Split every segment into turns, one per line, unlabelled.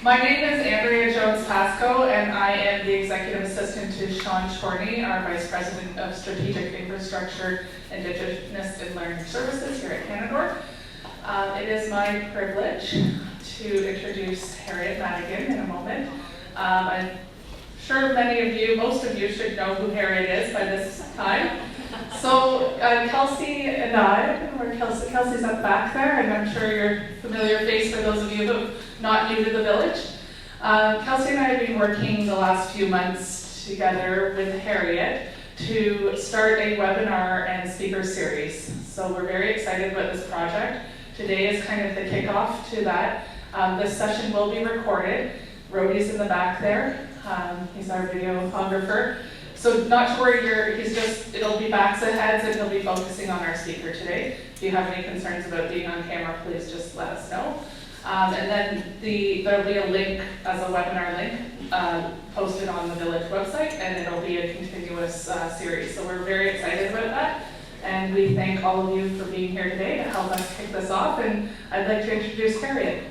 My name is Andrea Jones-Pascoe, and I am the Executive Assistant to Sean Chorney, our Vice President of Strategic Infrastructure, Indigenous and Learning Services here at Canadore. It is my privilege to introduce Harriet Madigan in a moment. I'm sure many of you, most of you should know who Harriet is by this time. So Kelsey and I, Kelsey's up back there, and I'm sure you're a familiar face for those of you who are not new to the village. Kelsey and I have been working the last few months together with Harriet to start a webinar and speaker series. So we're very excited about this project. Today is kind of the kickoff to that. This session will be recorded. Rhodey's in the back there. He's our videographer. So not to worry, it'll be backs and heads, and he'll be focusing on our speaker today. If you have any concerns about being on camera, please just let us know. And then there'll be a link as a webinar link posted on the village website, and it'll be a continuous series. So we're very excited about that. And we thank all of you for being here today to help us kick this off. And I'd like to introduce Harriet.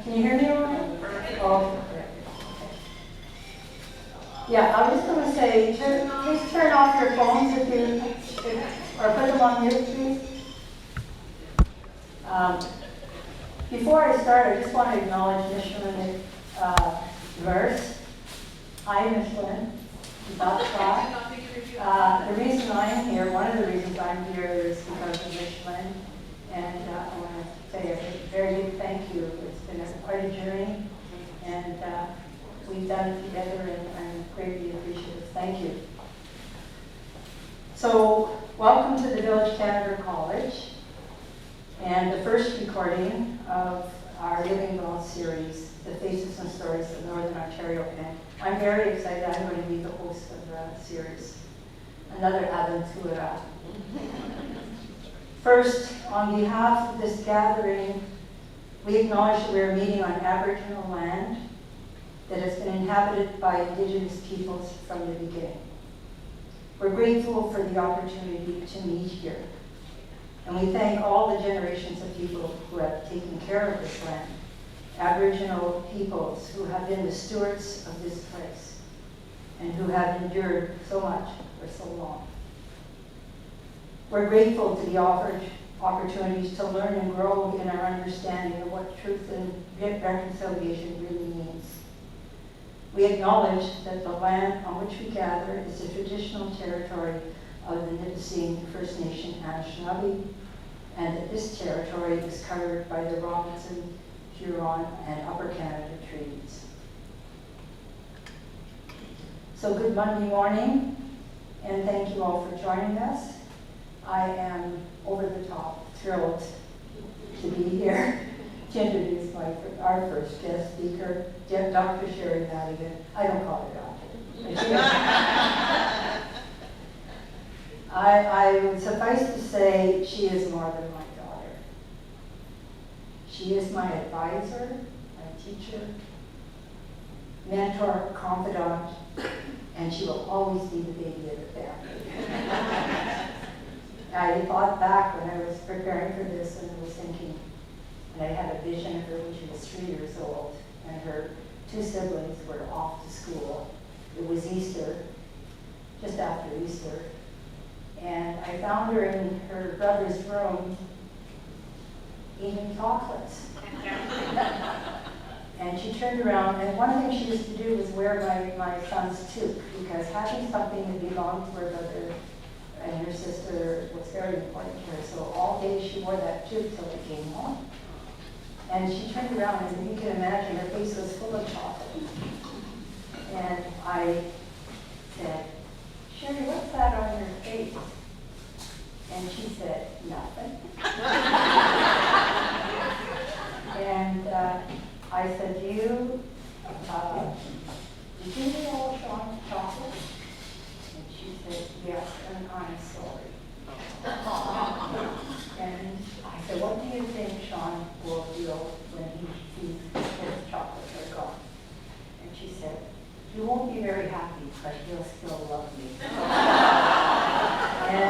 Can you hear me all right? Oh, okay. Yeah, I was going to say, please turn off your phones or put them on mute, please. Before I start, I just want to acknowledge Michelin verse. Hi, Michelin. The reason I'm here, one of the reasons I'm here is because of Michelin. And I want to say a very big thank you. It's been quite a journey, and we've done it together, and I'm greatly appreciative. Thank you. So, welcome to the Village Canadore College, and the first recording of our Living Well series, The Faces and Stories of Northern Ontario. And I'm very excited. I'm going to be the host of the series. Another aventura. First, on behalf of this gathering, we acknowledge that we are meeting on Aboriginal land that has been inhabited by Indigenous peoples from the beginning. We're grateful for the opportunity to meet here, and we thank all the generations of people who have taken care of this land, Aboriginal peoples who have been the stewards of this place and who have endured so much for so long. We're grateful to the opportunities to learn and grow in our understanding of what truth and reconciliation really means. We acknowledge that the land on which we gather is the traditional territory of the Nipissing First Nation Anishinaabe, and that this territory is covered by the Robinson, Huron, and Upper Canada treaties. So good Monday morning, and thank you all for joining us. I am over the top thrilled to be here to introduce our first guest speaker, Dr. Sheri Madigan. I don't call her doctor. I would suffice to say she is more than my daughter. She is my advisor, my teacher, mentor, confidant, and she will always be the baby of the family. I thought back when I was preparing for this, and I was thinking, and I had a vision of her when she was 3 years old, and her two siblings were off to school. It was Easter, just after Easter, and I found her in her brother's room eating chocolates. And she turned around, and one thing she used to do was wear my son's toque, because having something that belonged to her brother and her sister was very important to her. So all day she wore that toque till she came home. And she turned around, and you can imagine her face was full of chocolate. And I said, "Sheri, what's that on your face?" And she said, "Nothing." And I said, did you eat all Sean's chocolate? And she said, "Yes, and I'm sorry." And I said, "What do you think Sean will feel when he sees his chocolate?"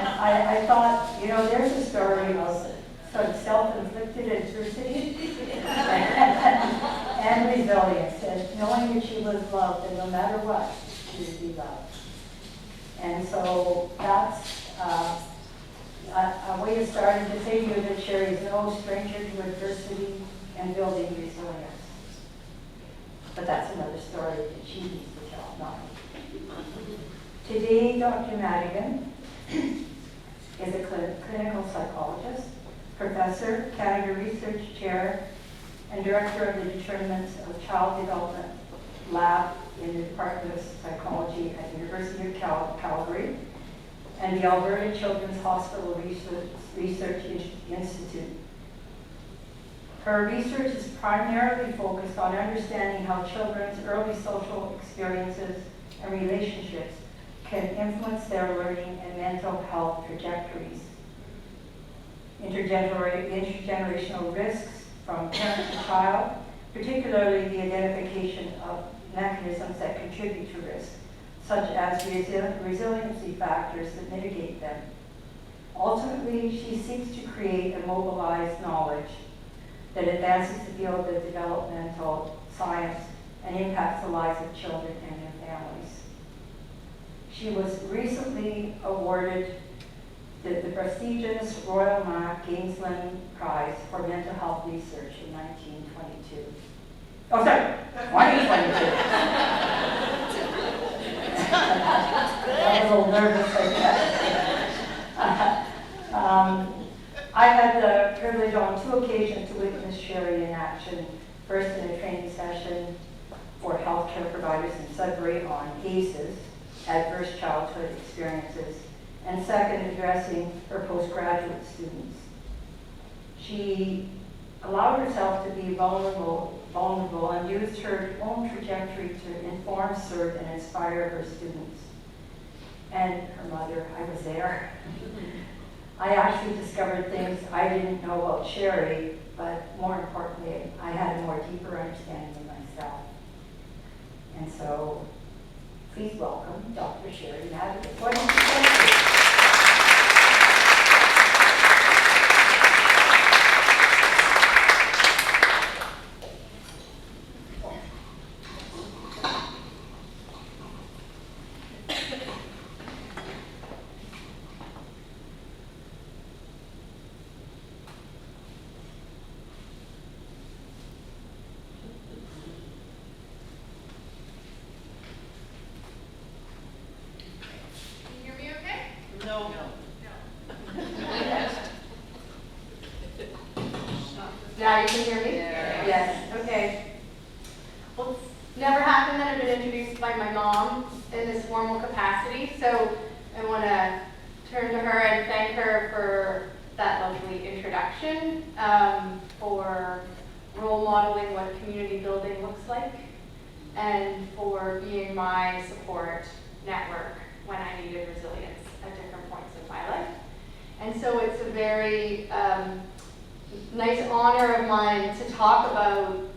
I thought, you know, there's a story of sort of self-inflicted adversity and resilience, and knowing that she was loved, and no matter what, she would be loved. And so that's a way of starting to say to you that Sheri is no stranger to adversity and building resilience. But that's another story that she needs to tell, not me. Today, Dr. Madigan is a clinical psychologist, professor, Canada Research Chair, and director of the Determinants of Child Development Lab in the Department of Psychology at the University of Calgary and the Alberta Children's Hospital Research Institute. Her research is primarily focused on understanding how children's early social experiences and relationships can influence their learning and mental health trajectories. Intergenerational risks from parent to child, particularly the identification of mechanisms that contribute to risk, such as resiliency factors that mitigate them. Ultimately, she seeks to create and mobilize knowledge that advances the field of developmental science and impacts the lives of children and their families. She was recently awarded the prestigious Royal Mac Gainsland Prize for Mental Health Research in 1922. Oh, sorry, 2022. I was a little nervous, I guess. I had the privilege on 2 occasions to witness Sheri in action, first in a training session for healthcare providers in Sudbury on ACEs, adverse childhood experiences, and second, addressing her postgraduate students. She allowed herself to be vulnerable and used her own trajectory to inform, serve, and inspire her students. And her mother, I was there. I actually discovered things I didn't know about Sheri, but more importantly, I had a more deeper understanding of myself. And so, please welcome Dr. Sheri Madigan. What did you say?
No.
Now you can hear me?
Yeah.
Yes, okay. Well, it's never happened that I've been introduced by my mom in this formal capacity, so I want to turn to her and thank her for that lovely introduction, for role modeling what community building looks like, and for being my support network when I needed resilience at different points in my life. And so it's a very nice honor of mine to talk about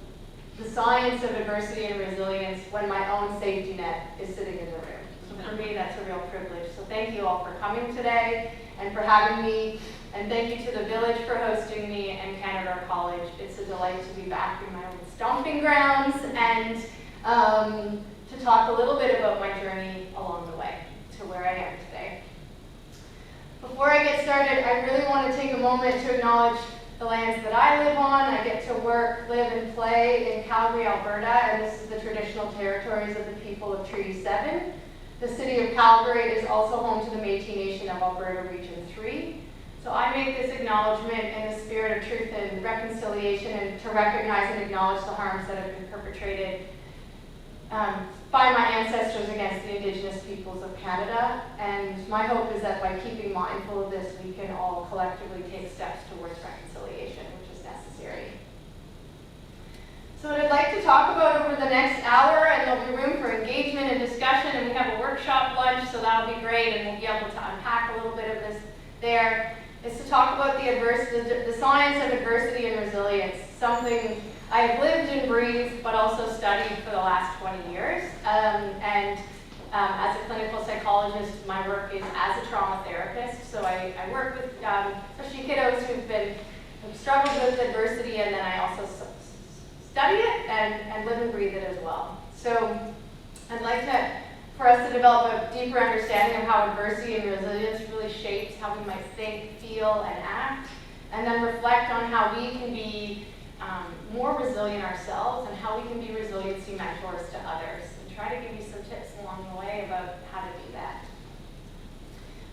the science of adversity and resilience when my own safety net is sitting in the room. So for me, that's a real privilege. So thank you all for coming today and for having me. And thank you to the village for hosting me and Canada College. It's a delight to be back in my own stomping grounds and to talk a little bit about my journey along the way to where I am today. Before I get started, I really want to take a moment to acknowledge the lands that I live on. I get to work, live, and play in Calgary, Alberta, and this is the traditional territories of the people of Treaty 7. The city of Calgary is also home to the Métis Nation of Alberta Region 3. So I make this acknowledgement in the spirit of truth and reconciliation and to recognize and acknowledge the harms that have been perpetrated by my ancestors against the Indigenous peoples of Canada. And my hope is that by keeping mindful of this, we can all collectively take steps towards reconciliation, which is necessary. So what I'd like to talk about over the next hour, and there'll be room for engagement and discussion, and we have a workshop lunch, so that'll be great, and we'll be able to unpack a little bit of this there, is to talk about the science of adversity and resilience, something I've lived and breathed, but also studied for the last 20 years. And As a clinical psychologist, my work is as a trauma therapist. So I work with especially kiddos who've struggled with adversity, and then I also study it and live and breathe it as well. So I'd like for us to develop a deeper understanding of how adversity and resilience really shapes how we might think, feel, and act, and then reflect on how we can be more resilient ourselves and how we can be resiliency mentors to others, and try to give you some tips along the way about how to do that.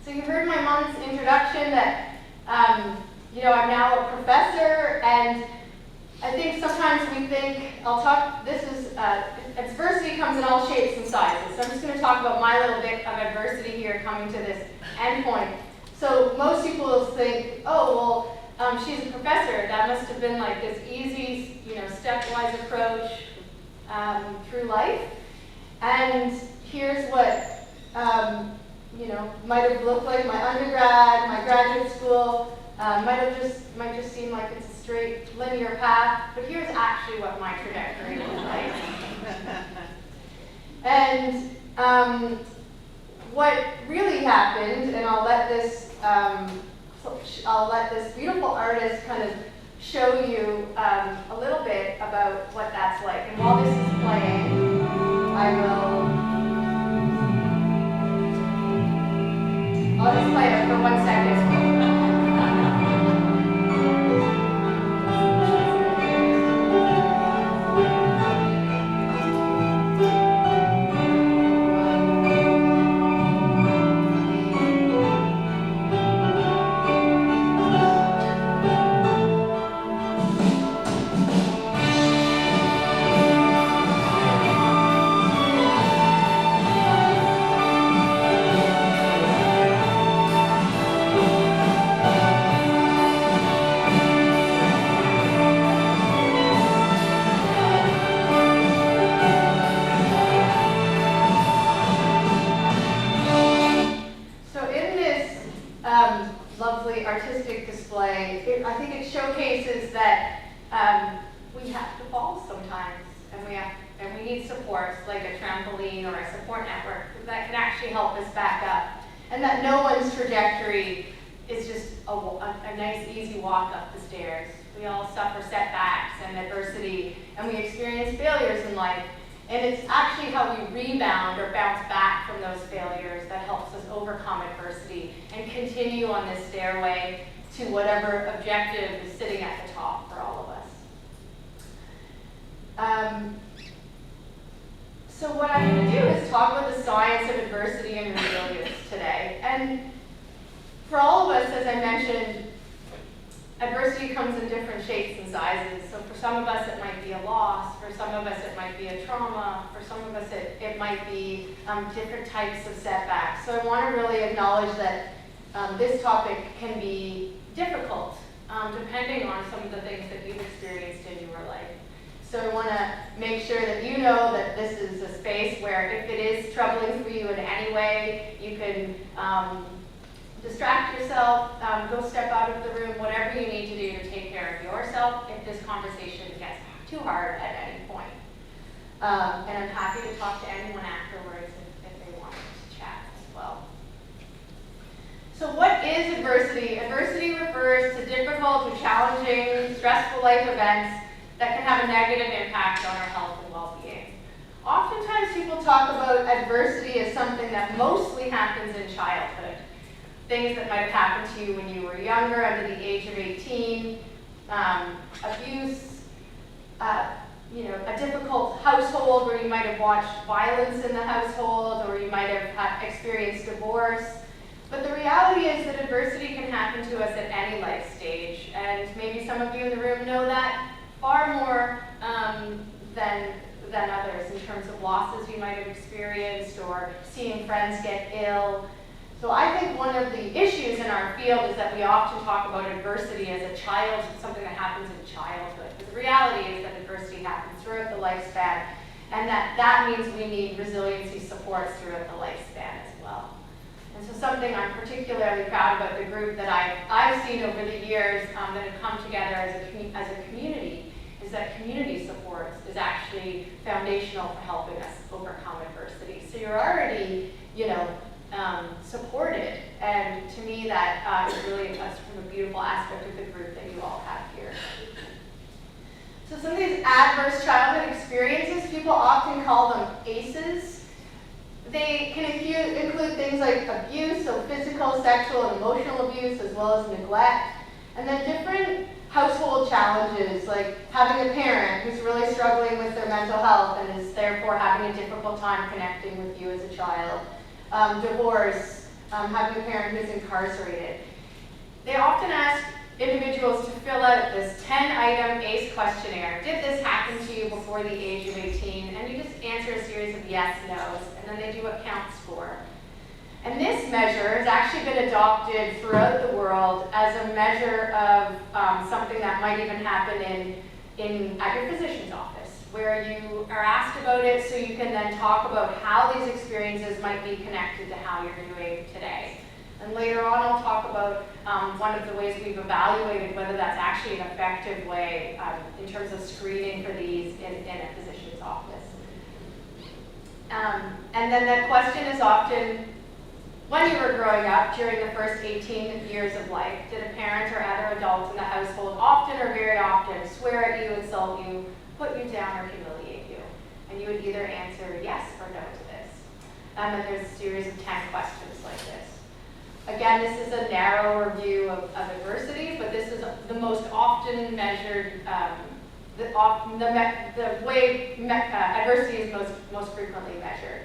So you heard my mom's introduction that I'm now a professor, and I think sometimes we think, adversity comes in all shapes and sizes. So I'm just going to talk about my little bit of adversity here coming to this endpoint. So most people will think, oh, well, she's a professor. That must have been like this easy, stepwise approach through life. And here's what, might have looked like my undergrad, my graduate school. Might just seem like it's a straight linear path, but here's actually what my trajectory was like. And what really happened, and I'll let this beautiful artist kind of show you a little bit about what that's like. And while this is playing, I'll just play it for 1 second. Lovely artistic display. I think it showcases that we have to fall sometimes, and we need supports like a trampoline or a support network that can actually help us back up, and that no one's trajectory is just a nice, easy walk up the stairs. We all suffer setbacks and adversity, and we experience failures in life. And it's actually how we rebound or bounce back from those failures that helps us overcome adversity and continue on this stairway to whatever objective is sitting at the top for all of us. So what I'm going to do is talk about the science of adversity and resilience today. And for all of us, as I mentioned, adversity comes in different shapes and sizes. So for some of us, it might be a loss. For some of us, it might be a trauma. For some of us, it might be different types of setbacks. So I want to really acknowledge that this topic can be difficult, depending on some of the things that you've experienced in your life. So I want to make sure that you know that this is a space where if it is troubling for you in any way, you can distract yourself, go step out of the room, whatever you need to do to take care of yourself if this conversation gets too hard at any point. And I'm happy to talk to anyone afterwards if they want to chat as well. So what is adversity? Adversity refers to difficult or challenging, stressful life events that can have a negative impact on our health and well-being. Oftentimes people talk about adversity as something that mostly happens in childhood. Things that might have happened to you when you were younger, under the age of 18, abuse, a difficult household where you might have watched violence in the household, or you might have experienced divorce. But the reality is that adversity can happen to us at any life stage, and maybe some of you in the room know that far more than others in terms of losses you might have experienced or seeing friends get ill. So I think one of the issues in our field is that we often talk about adversity as a child, something that happens in childhood. But the reality is that adversity happens throughout the lifespan, and that means we need resiliency supports throughout the lifespan as well. And so something I'm particularly proud about the group that I've seen over the years that have come together as a community is that community supports is actually foundational for helping us overcome adversity. So you're already, supported. And to me, that is really a sort of a beautiful aspect of the group that you all have here. So some of these adverse childhood experiences, people often call them ACEs. They can include things like abuse, so physical, sexual, and emotional abuse, as well as neglect. And then different household challenges, like having a parent who's really struggling with their mental health and is therefore having a difficult time connecting with you as a child. Divorce, having a parent who's incarcerated. They often ask individuals to fill out this 10-item ACE questionnaire. Did this happen to you before the age of 18? And you just answer a series of yes, no's, and then they do a count score. And this measure has actually been adopted throughout the world as a measure of something that might even happen at your physician's office, where you are asked about it so you can then talk about how these experiences might be connected to how you're doing today. And later on, I'll talk about one of the ways we've evaluated whether that's actually an effective way in terms of screening for these in a physician's office. And then that question is often, when you were growing up, during the first 18 years of life, did a parent or other adult in the household often or very often swear at you, insult you, put you down, or humiliate you? And you would either answer yes or no to this. And there's a series of 10 questions like this. Again, this is a narrower view of adversity, but this is the most often measured, the way adversity is most frequently measured.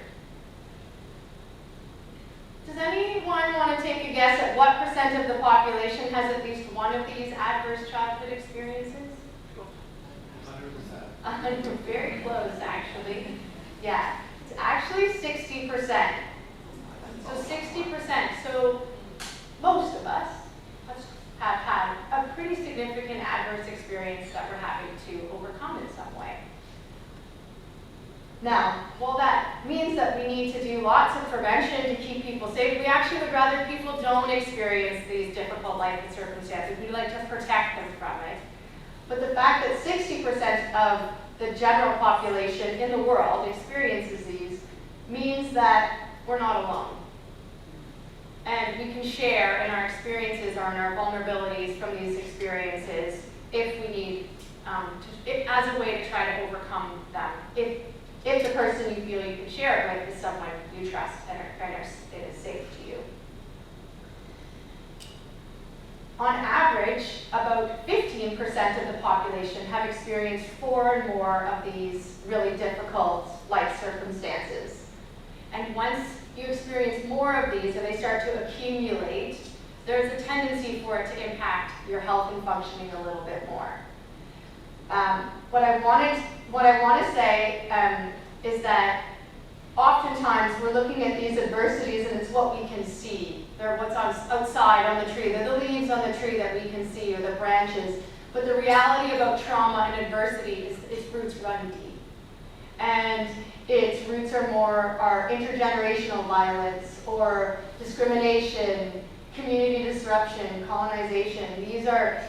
Does anyone want to take a guess at what % of the population has at least one of these adverse childhood experiences? 100%. Very close, actually. Yeah, it's actually 60%. So 60%. So most of us have had a pretty significant adverse experience that we're having to overcome in some way. Now, while that means that we need to do lots of prevention to keep people safe, we actually would rather people don't experience these difficult life and circumstances. We'd like to protect them from it. But the fact that 60% of the general population in the world experiences these means that we're not alone. And we can share in our experiences or in our vulnerabilities from these experiences if we need, as a way to try to overcome them. If the person you feel you can share it with is someone you trust and it is safe to you. On average, about 15% of the population have experienced 4 or more of these really difficult life circumstances. And once you experience more of these and they start to accumulate, there's a tendency for it to impact your health and functioning a little bit more. What I want to say is that oftentimes we're looking at these adversities and it's what we can see. They're what's outside on the tree. They're the leaves on the tree that we can see, or the branches. But the reality about trauma and adversity is its roots run deep. And its roots are intergenerational violence or discrimination, community disruption, colonization.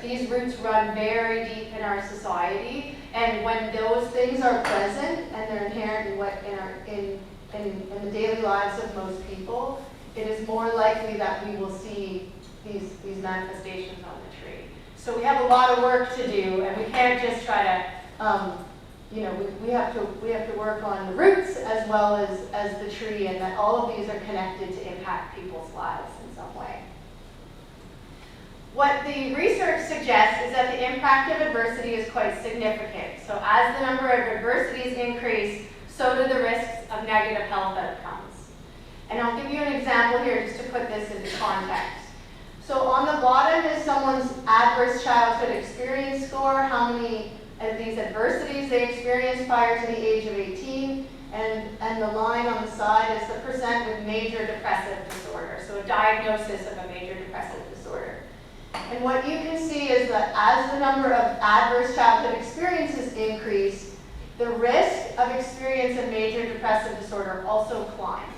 These roots run very deep in our society, and when those things are present and they're inherent in the daily lives of most people, it is more likely that we will see these manifestations on the tree. So we have a lot of work to do, and we can't just try to, we have to work on the roots as well as the tree, and that all of these are connected to impact people's lives in some way. What the research suggests is that the impact of adversity is quite significant. So as the number of adversities increase, so do the risks of negative health outcomes. And I'll give you an example here just to put this into context. So on the bottom is someone's adverse childhood experience score, how many of these adversities they experienced prior to the age of 18, and the line on the side is the percent with major depressive disorder, so a diagnosis of a major depressive disorder. And what you can see is that as the number of adverse childhood experiences increase, the risk of experience of major depressive disorder also climbs.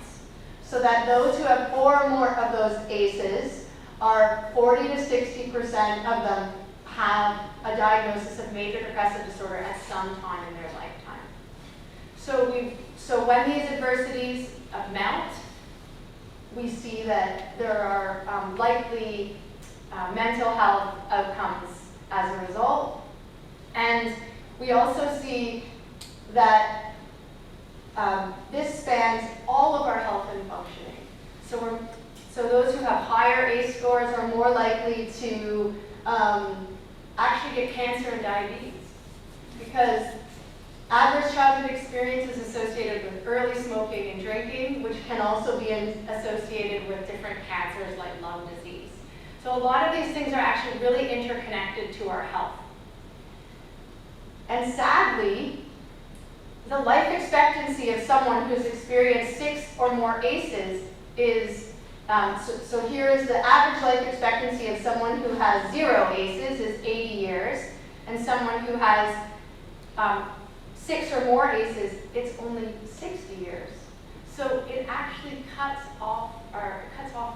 So that those who have 4 or more of those ACEs are 40 to 60% of them have a diagnosis of major depressive disorder at some time in their lifetime. So So when these adversities mount, we see that there are likely mental health outcomes as a result. And we also see that this spans all of our health and functioning. So those who have higher ACE scores are more likely to actually get cancer and diabetes, because adverse childhood experience is associated with early smoking and drinking, which can also be associated with different cancers like lung disease. So a lot of these things are actually really interconnected to our health. And sadly, the life expectancy of someone who's experienced 6 or more ACEs is, so here is the average life expectancy of someone who has 0 ACEs is 80 years, and someone who has 6 or more ACEs, it's only 60 years. So it actually cuts off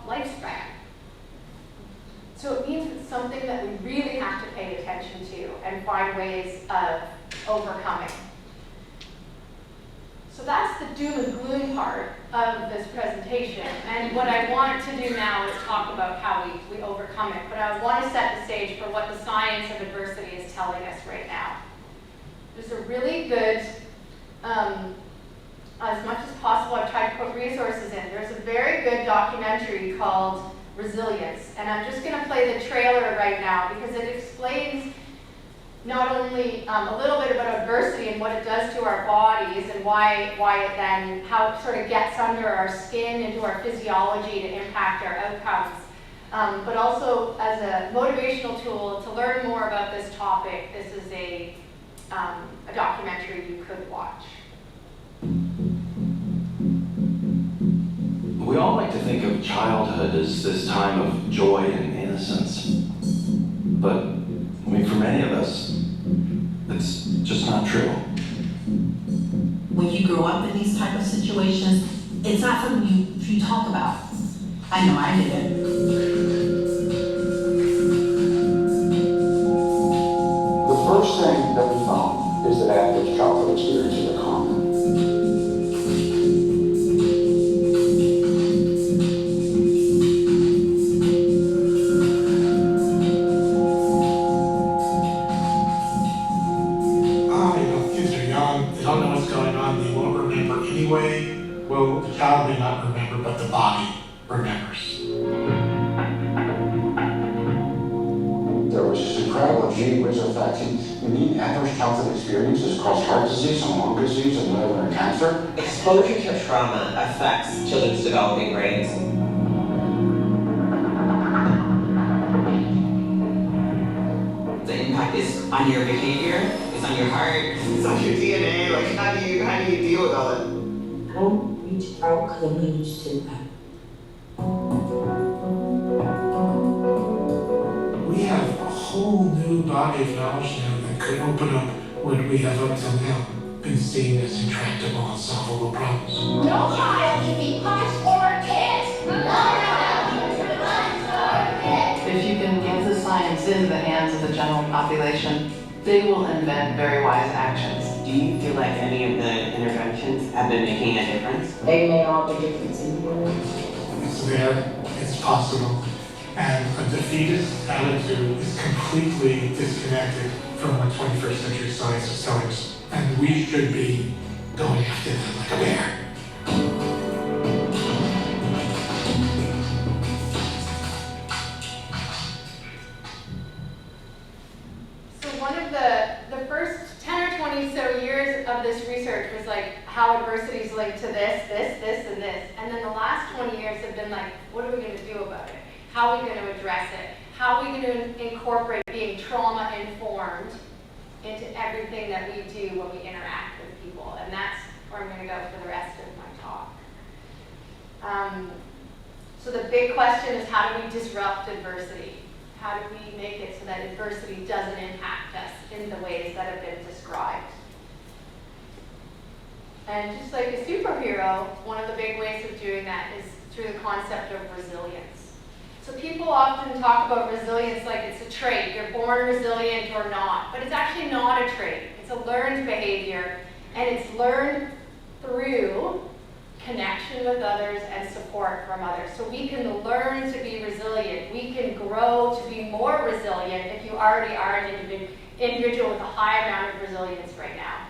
lifespan. So it means it's something that we really have to pay attention to and find ways of overcoming. So that's the doom and gloom part of this presentation. And what I want to do now is talk about how we overcome it. But I want to set the stage for what the science of adversity is telling us right now. There's a really good, as much as possible, I've tried to put resources in. There's a very good documentary called Resilience. And I'm just going to play the trailer right now because it explains not only a little bit about adversity and what it does to our bodies and why it then, how it sort of gets under our skin, into our physiology to impact our outcomes, but also as a motivational tool to learn more about this topic. This is a documentary you could watch.
We all like to think of childhood as this time of joy and innocence. But, I mean, for many of us, it's just not true.
When you grow up in these type of situations, it's not something you talk about. I know I did.
The first thing that we found is that average childhood experiences are common.
Well, the child may not remember, but the body remembers.
There was this incredible gene whiz effect. You need adverse childhood experiences cause heart disease and lung disease and liver and cancer.
Exposure to trauma affects children's developing brains. The impact is on your behavior, it's on your heart, it's on your DNA. Like, how do you deal with all that?
I don't reach out because I'm used to that.
We have a whole new body of knowledge now that could open up what we have up till now been seen as intractable, unsolvable problems.
No child can be punished or kicked. No child can be punished or kicked.
If you can get the science into the hands of the general population, they will invent very wise actions.
Do you feel like any of the interventions have been making a difference?
They made all the difference in the world.
It's there, it's possible, and a defeatist attitude is completely disconnected from what 21st century science is telling us. And we should be going after them like a bear.
So one of the first 10 or 20 so years of this research was like how adversity is linked to this, and this. And then the last 20 years have been like, what are we going to do about it? How are we going to address it? How are we going to incorporate being trauma-informed into everything that we do when we interact with people? And that's where I'm going to go for the rest of my talk. So the big question is, how do we disrupt adversity? How do we make it so that adversity doesn't impact us in the ways that have been described? And just like a superhero, one of the big ways of doing that is through the concept of resilience. So people often talk about resilience like it's a trait. You're born resilient or not. But it's actually not a trait. It's a learned behavior. And it's learned through connection with others and support from others. So we can learn to be resilient. We can grow to be more resilient if you already are an individual with a high amount of resilience right now.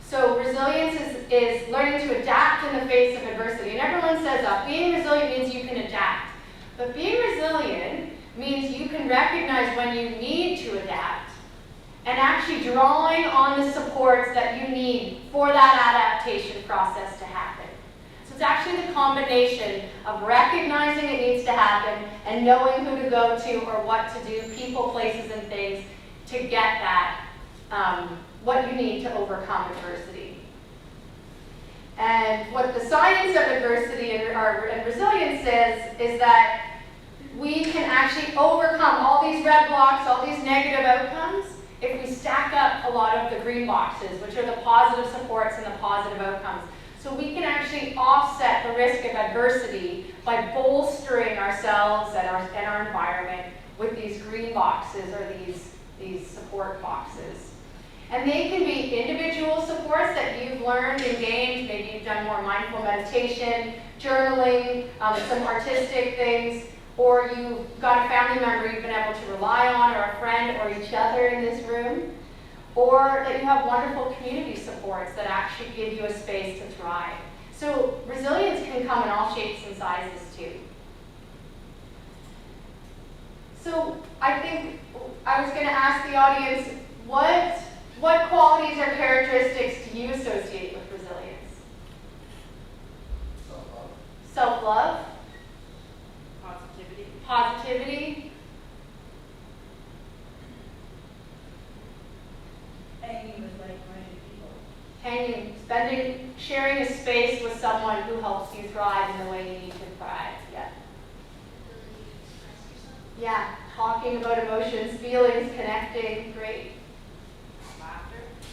So resilience is learning to adapt in the face of adversity. And everyone says that. Being resilient means you can adapt. But being resilient means you can recognize when you need to adapt and actually drawing on the supports that you need for that adaptation process to happen. So it's actually the combination of recognizing it needs to happen and knowing who to go to or what to do, people, places, and things to get that, what you need to overcome adversity. And what the science of adversity and resilience says is that we can actually overcome all these red blocks, all these negative outcomes, if we stack up a lot of the green boxes, which are the positive supports and the positive outcomes. So we can actually offset the risk of adversity by bolstering ourselves and our environment with these green boxes or these support boxes. And they can be individual supports that you've learned and gained. Maybe you've done more mindful meditation, journaling, some artistic things, or you've got a family member you've been able to rely on, or a friend, or each other in this room, or that you have wonderful community supports that actually give you a space to thrive. So resilience can come in all shapes and sizes too. So I think I was going to ask the audience, what qualities or characteristics do you associate with resilience?
Self-love.
Self-love.
Positivity.
Positivity.
Hanging with like-minded people.
Sharing a space with someone who helps you thrive in the way you need to thrive. Yeah. Yeah, talking about emotions, feelings, connecting, great.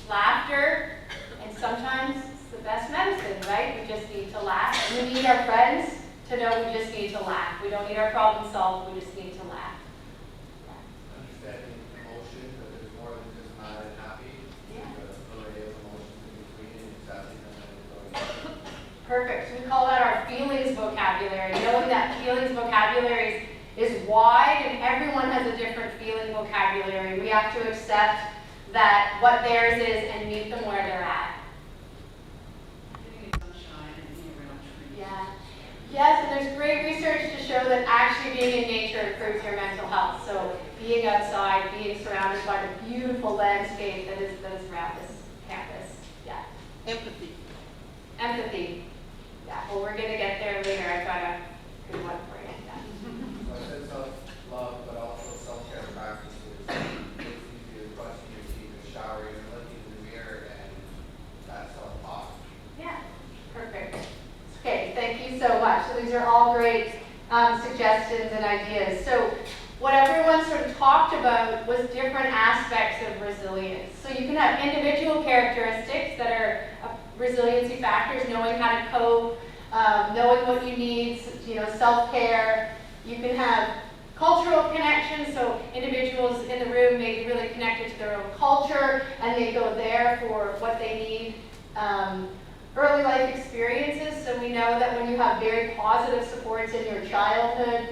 Laughter, and sometimes it's the best medicine, right? We just need to laugh. And we need our friends to know we just need to laugh. We don't need our problem solved, we just need to laugh.
Understanding emotion, that there's more than just mad and happy.
Yeah.
There's an array of emotions in between and accepting them and enjoying them.
Perfect. We call that our feelings vocabulary. Knowing that feelings vocabulary is wide and everyone has a different feeling vocabulary. We have to accept that what theirs is and meet them where they're at. Yeah. Yes, and there's great research to show that actually being in nature improves your mental health. So being outside, being surrounded by the beautiful landscape that is around this campus. Yeah.
Empathy.
Empathy. Yeah, well, we're going to get there later. I've got a good one for you. Yeah.
So I said self-love, but also self-care practices. It's easy to brushing your teeth or showering or looking in the mirror and that self-talk.
Yeah, perfect. Okay, thank you so much. So these are all great suggestions and ideas. So what everyone sort of talked about was different aspects of resilience. So you can have individual characteristics that are resiliency factors, knowing how to cope, knowing what you need, self-care. You can have cultural connections, so individuals in the room may be really connected to their own culture and they go there for what they need. Early life experiences, so we know that when you have very positive supports in your childhood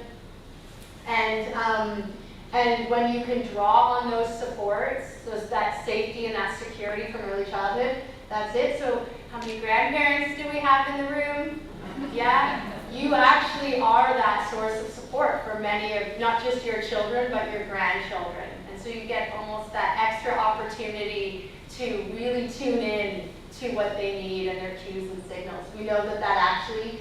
and when you can draw on those supports, so that safety and that security from early childhood, that's it. So how many grandparents do we have in the room? Yeah, you actually are that source of support for many of, not just your children, but your grandchildren. And so you get almost that extra opportunity to really tune in to what they need and their cues and signals. We know that actually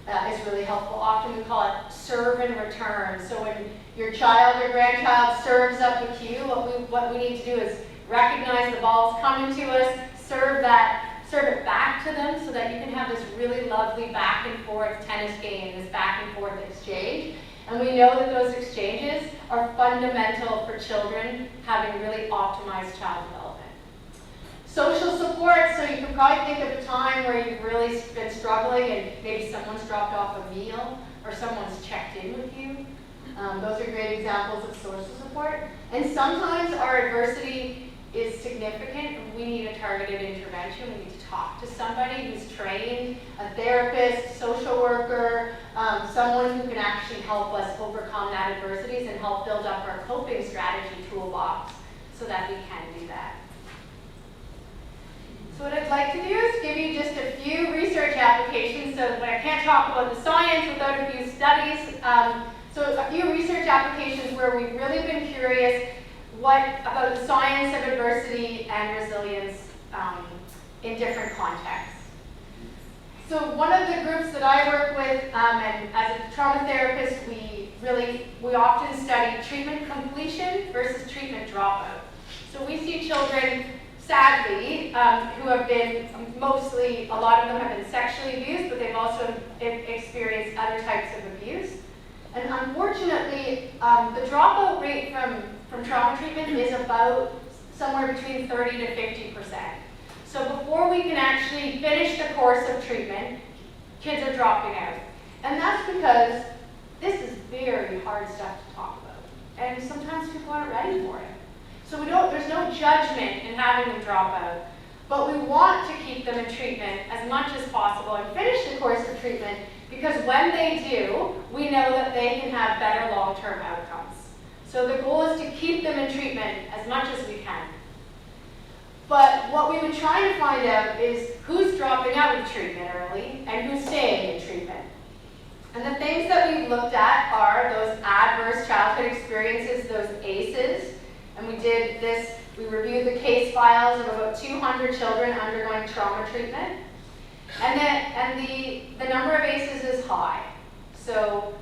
is really helpful. Often we call it serve and return. So when your child or grandchild serves up a cue, what we need to do is recognize the ball's coming to us, serve it back to them so that you can have this really lovely back and forth tennis game, this back and forth exchange. And we know that those exchanges are fundamental for children having really optimized child development. Social support, so you can probably think of a time where you've really been struggling and maybe someone's dropped off a meal or someone's checked in with you. Those are great examples of social support. And sometimes our adversity is significant, we need a targeted intervention. We need to talk to somebody who's trained, a therapist, social worker, someone who can actually help us overcome that adversities and help build up our coping strategy toolbox so that we can do that. So what I'd like to do is give you just a few research applications, so that I can't talk about the science without a few studies. So a few research applications where we've really been curious about the science of adversity and resilience in different contexts. So one of the groups that I work with, and as a trauma therapist, we often study treatment completion versus treatment dropout. So we see children, sadly, who have been mostly, a lot of them have been sexually abused, but they've also experienced other types of abuse. And unfortunately, the dropout rate from trauma treatment is about somewhere between 30 to 50%. So before we can actually finish the course of treatment, kids are dropping out. And that's because this is very hard stuff to talk about. And sometimes people aren't ready for it. So there's no judgment in having them drop out. But we want to keep them in treatment as much as possible and finish the course of treatment, because when they do, we know that they can have better long-term outcomes. So the goal is to keep them in treatment as much as we can. But what we've been trying to find out is who's dropping out of treatment early and who's staying in treatment. And the things that we've looked at are those adverse childhood experiences, those ACEs. And we did this, we reviewed the case files of about 200 children undergoing trauma treatment. And the number of ACEs is high. So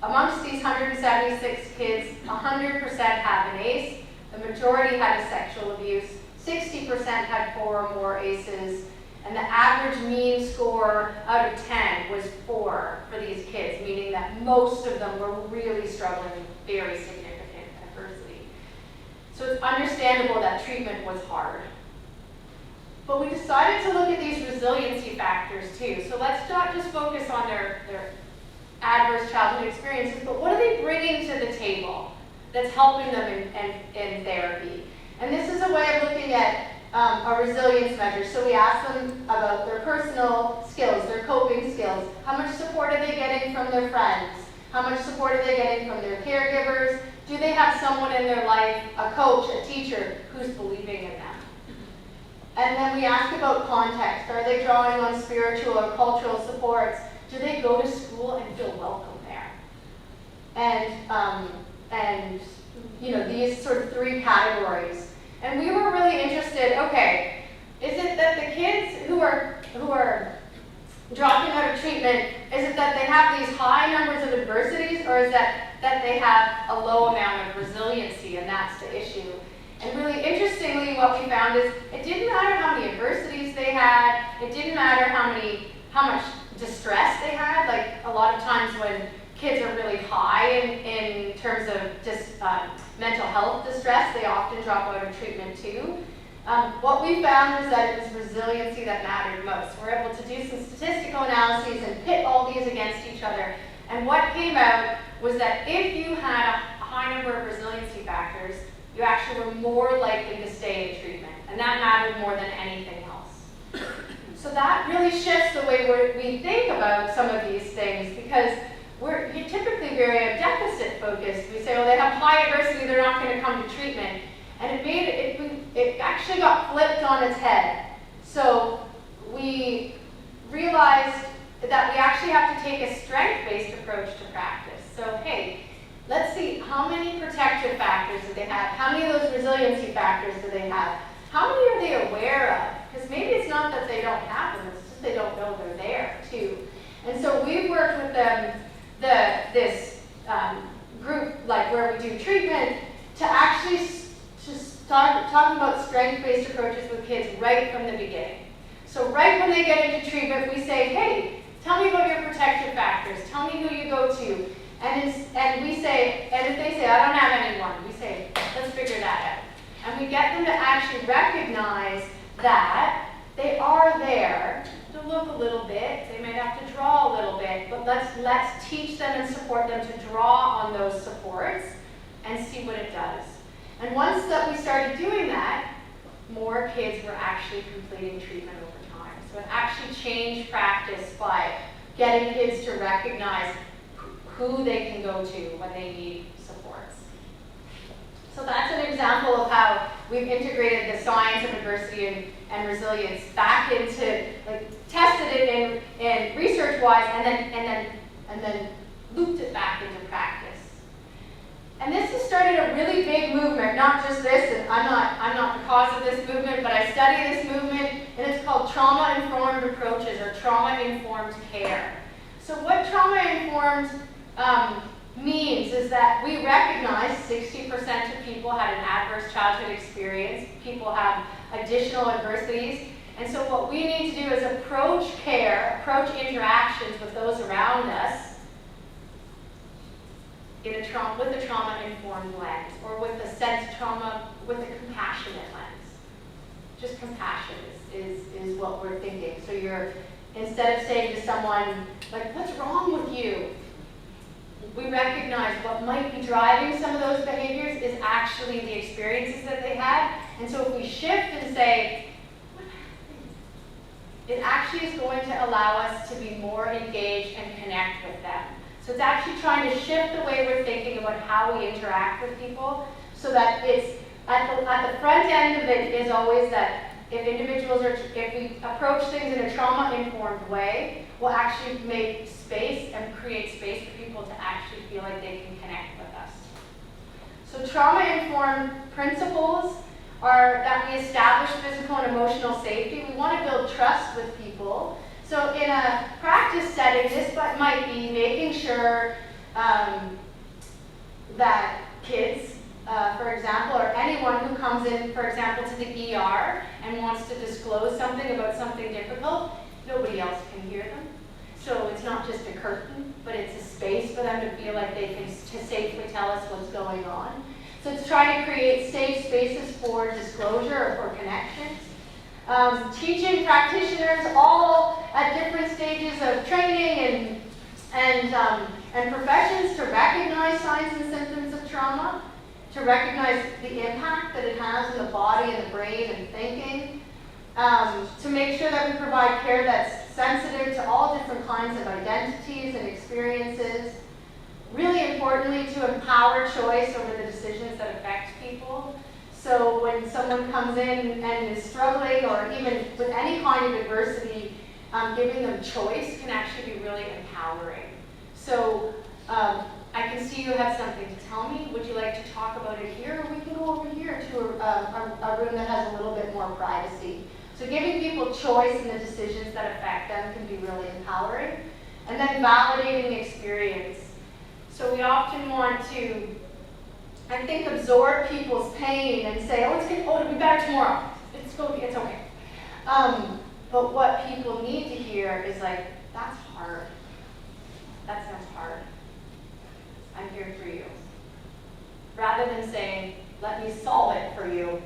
amongst these 176 kids, 100% have an ACE. The majority had a sexual abuse. 60% had 4 or more ACEs. And the average mean score out of 10 was 4 for these kids, meaning that most of them were really struggling with very significant adversity. So it's understandable that treatment was hard. But we decided to look at these resiliency factors too. So let's not just focus on their adverse childhood experiences, but what are they bringing to the table that's helping them in therapy? And this is a way of looking at a resilience measure. So we ask them about their personal skills, their coping skills. How much support are they getting from their friends? How much support are they getting from their caregivers? Do they have someone in their life, a coach, a teacher, who's believing in them? And then we ask about context. Are they drawing on spiritual or cultural supports? Do they go to school and feel welcome there? And these sort of 3 categories. And we were really interested, okay, is it that the kids who are dropping out of treatment, is it that they have these high numbers of adversities, or is that they have a low amount of resiliency, and that's the issue? And really interestingly, what we found is it didn't matter how many adversities they had, it didn't matter how much distress they had. Like a lot of times when kids are really high in terms of just mental health distress, they often drop out of treatment too. What we found was that it was resiliency that mattered most. We're able to do some statistical analyses and pit all these against each other. And what came out was that if you had a high number of resiliency factors, you actually were more likely to stay in treatment. And that mattered more than anything else. So that really shifts the way we think about some of these things, because you're typically very deficit focused. We say, well, they have high adversity, they're not going to come to treatment. And it actually got flipped on its head. So we realized that we actually have to take a strength-based approach to practice. So hey, let's see how many protective factors do they have, how many of those resiliency factors do they have, how many are they aware of? Because maybe it's not that they don't have them, it's just they don't know they're there too. And so we've worked with them, this group, like where we do treatment, to actually start talking about strength-based approaches with kids right from the beginning. So right when they get into treatment, we say, hey, tell me about your protective factors, tell me who you go to. And we say, and if they say, I don't have anyone, we say, let's figure that out. And we get them to actually recognize that they are there to look a little bit, they might have to draw a little bit, but let's teach them and support them to draw on those supports and see what it does. And once that we started doing that, more kids were actually completing treatment over time. So it actually changed practice by getting kids to recognize who they can go to when they need supports. So that's an example of how we've integrated the science of adversity and resilience back into, like, tested it in research-wise, and then looped it back into practice. And this has started a really big movement, not just this, and I'm not the cause of this movement, but I study this movement, and it's called trauma-informed approaches, or trauma-informed care. So what trauma-informed means is that we recognize 60% of people had an adverse childhood experience. People have additional adversities. And so what we need to do is approach care, approach interactions with those around us with a trauma-informed lens, or with a sense of trauma, with a compassionate lens. Just compassion is what we're thinking. So instead of saying to someone, like, what's wrong with you? We recognize what might be driving some of those behaviors is actually the experiences that they had. And so if we shift and say, what happened? It actually is going to allow us to be more engaged and connect with them. So it's actually trying to shift the way we're thinking about how we interact with people, so that it's at the front end of it is always that if we approach things in a trauma-informed way, we'll actually make space and create space for people to actually feel like they can connect with us. So trauma-informed principles are that we establish physical and emotional safety. We want to build trust with people. So in a practice setting, this might be making sure that kids, for example, or anyone who comes in, for example, to the ER and wants to disclose something about something difficult, nobody else can hear them. So it's not just a curtain, but it's a space for them to feel like they can safely tell us what's going on. So it's trying to create safe spaces for disclosure or for connections. Teaching practitioners all at different stages of training and professions to recognize signs and symptoms of trauma, to recognize the impact that it has on the body and the brain and thinking, to make sure that we provide care that's sensitive to all different kinds of identities and experiences. Really importantly, to empower choice over the decisions that affect people. So when someone comes in and is struggling, or even with any kind of adversity, giving them choice can actually be really empowering. So I can see you have something to tell me. Would you like to talk about it here? Or we can go over here to a room that has a little bit more privacy. So giving people choice in the decisions that affect them can be really empowering. And then validating experience. So we often want to, I think, absorb people's pain and say, oh, it'll be better tomorrow. It's okay. But what people need to hear is like, that's hard. That sounds hard. I'm here for you. Rather than saying, let me solve it for you,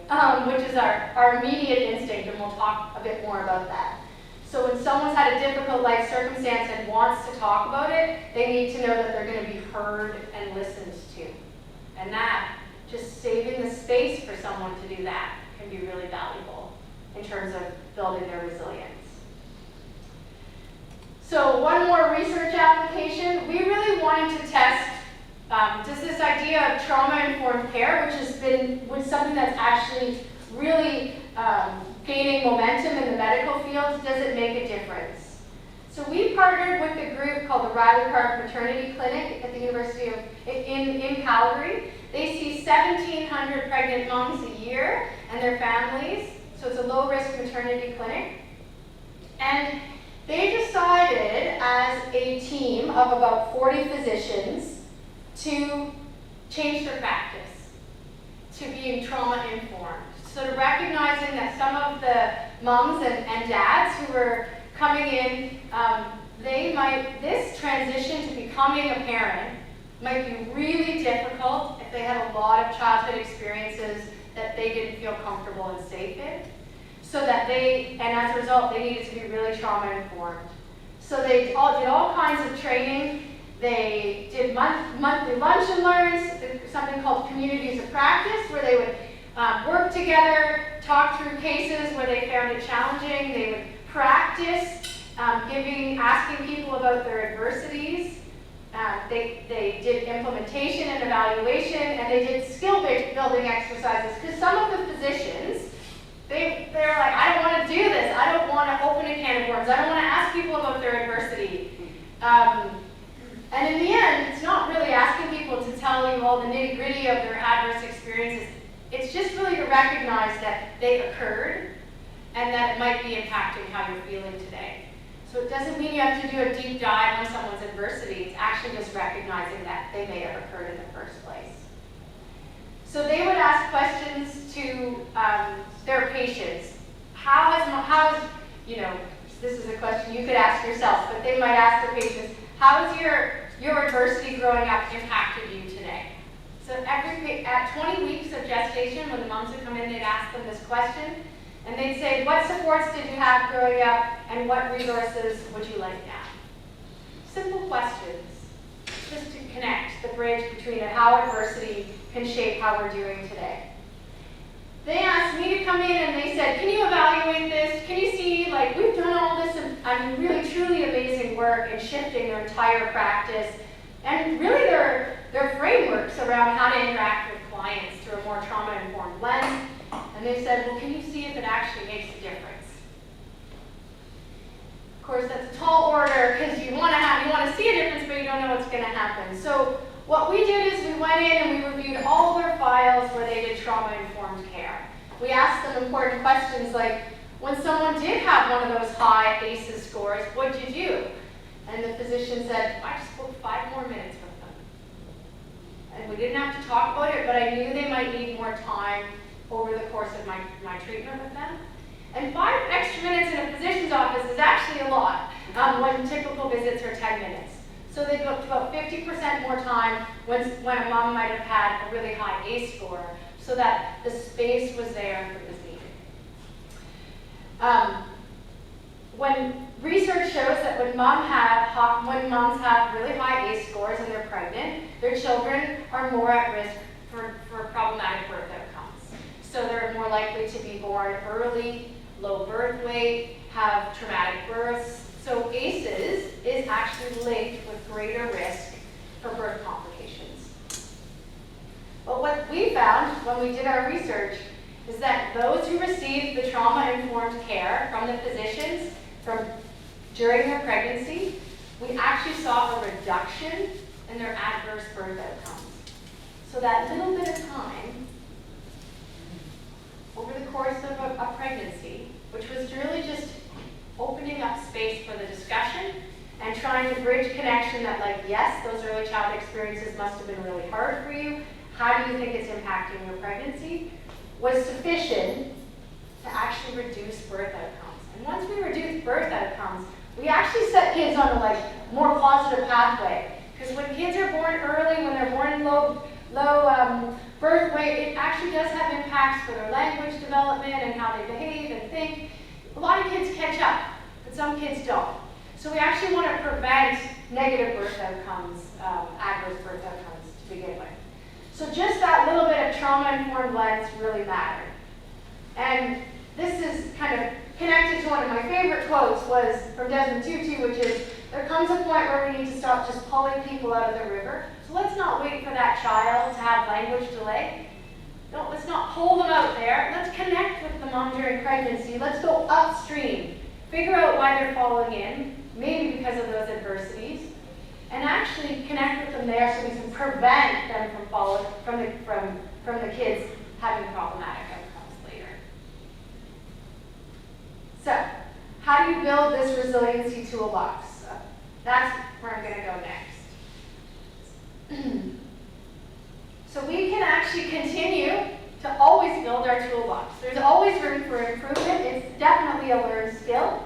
which is our immediate instinct, and we'll talk a bit more about that. So when someone's had a difficult life circumstance and wants to talk about it, they need to know that they're going to be heard and listened to. And that, just saving the space for someone to do that, can be really valuable in terms of building their resilience. So one more research application. We really wanted to test does this idea of trauma-informed care, which is something that's actually really gaining momentum in the medical field, does it make a difference? So we partnered with a group called the Riley Park Maternity Clinic at the University of in Calgary. They see 1,700 pregnant moms a year and their families. So it's a low-risk maternity clinic. And they decided as a team of about 40 physicians to change their practice to being trauma-informed. So to recognizing that some of the moms and dads who were coming in, this transition to becoming a parent might be really difficult if they had a lot of childhood experiences that they didn't feel comfortable and safe in. So that and as a result, they needed to be really trauma-informed. So they did all kinds of training. They did monthly lunch and learns, something called communities of practice, where they would work together, talk through cases where they found it challenging. They would practice asking people about their adversities. They did implementation and evaluation, and they did skill building exercises, because some of the physicians, they're like, I don't want to do this. I don't want to open a can of worms. I don't want to ask people about their adversity. And in the end, it's not really asking people to tell you all the nitty-gritty of their adverse experiences. It's just really to recognize that they occurred and that it might be impacting how you're feeling today. So it doesn't mean you have to do a deep dive on someone's adversity. It's actually just recognizing that they may have occurred in the first place. So they would ask questions to their patients. This is a question you could ask yourself, but they might ask their patients, how has your adversity growing up impacted you today? So at 20 weeks of gestation, when the moms would come in, they'd ask them this question, and they'd say, what supports did you have growing up, and what resources would you like now? Simple questions, just to connect the bridge between how adversity can shape how we're doing today. They asked me to come in and they said, can you evaluate this? Can you see, we've done all this, really truly amazing work in shifting their entire practice, and really their frameworks around how to interact with clients through a more trauma-informed lens. And they said, well, can you see if it actually makes a difference? Of course, that's a tall order, because you want to see a difference, but you don't know what's going to happen. So what we did is we went in and we reviewed all their files where they did trauma-informed care. We asked them important questions like, when someone did have one of those high ACEs scores, what'd you do? And the physician said, I just spoke 5 more minutes with them. And we didn't have to talk about it, but I knew they might need more time over the course of my treatment with them. And 5 extra minutes in a physician's office is actually a lot when typical visits are 10 minutes. So they booked about 50% more time when a mom might have had a really high ACE score, so that the space was there if it was needed. When research shows that when moms have really high ACE scores and they're pregnant, their children are more at risk for problematic birth outcomes. So they're more likely to be born early, low birth weight, have traumatic births. So ACEs is actually linked with greater risk for birth complications. But what we found when we did our research is that those who received the trauma-informed care from the physicians during their pregnancy, we actually saw a reduction in their adverse birth outcomes. So that little bit of time over the course of a pregnancy, which was really just opening up space for the discussion and trying to bridge connection that, yes, those early child experiences must have been really hard for you. How do you think it's impacting your pregnancy? Was sufficient to actually reduce birth outcomes. And once we reduced birth outcomes, we actually set kids on a more positive pathway. Because when kids are born early, when they're born in low birth weight, it actually does have impacts for their language development and how they behave and think. A lot of kids catch up, but some kids don't. So we actually want to prevent negative birth outcomes, adverse birth outcomes to begin with. So just that little bit of trauma-informed lens really mattered. And this is kind of connected to one of my favorite quotes was from Desmond Tutu, which is, there comes a point where we need to stop just pulling people out of the river. So let's not wait for that child to have language delay. No, let's not pull them out there. Let's connect with the mom during pregnancy. Let's go upstream. Figure out why they're falling in, maybe because of those adversities, and actually connect with them there so we can prevent them from the kids having problematic outcomes later. So, how do you build this resiliency toolbox? That's where I'm going to go next. So we can actually continue to always build our toolbox. There's always room for improvement. It's definitely a learned skill.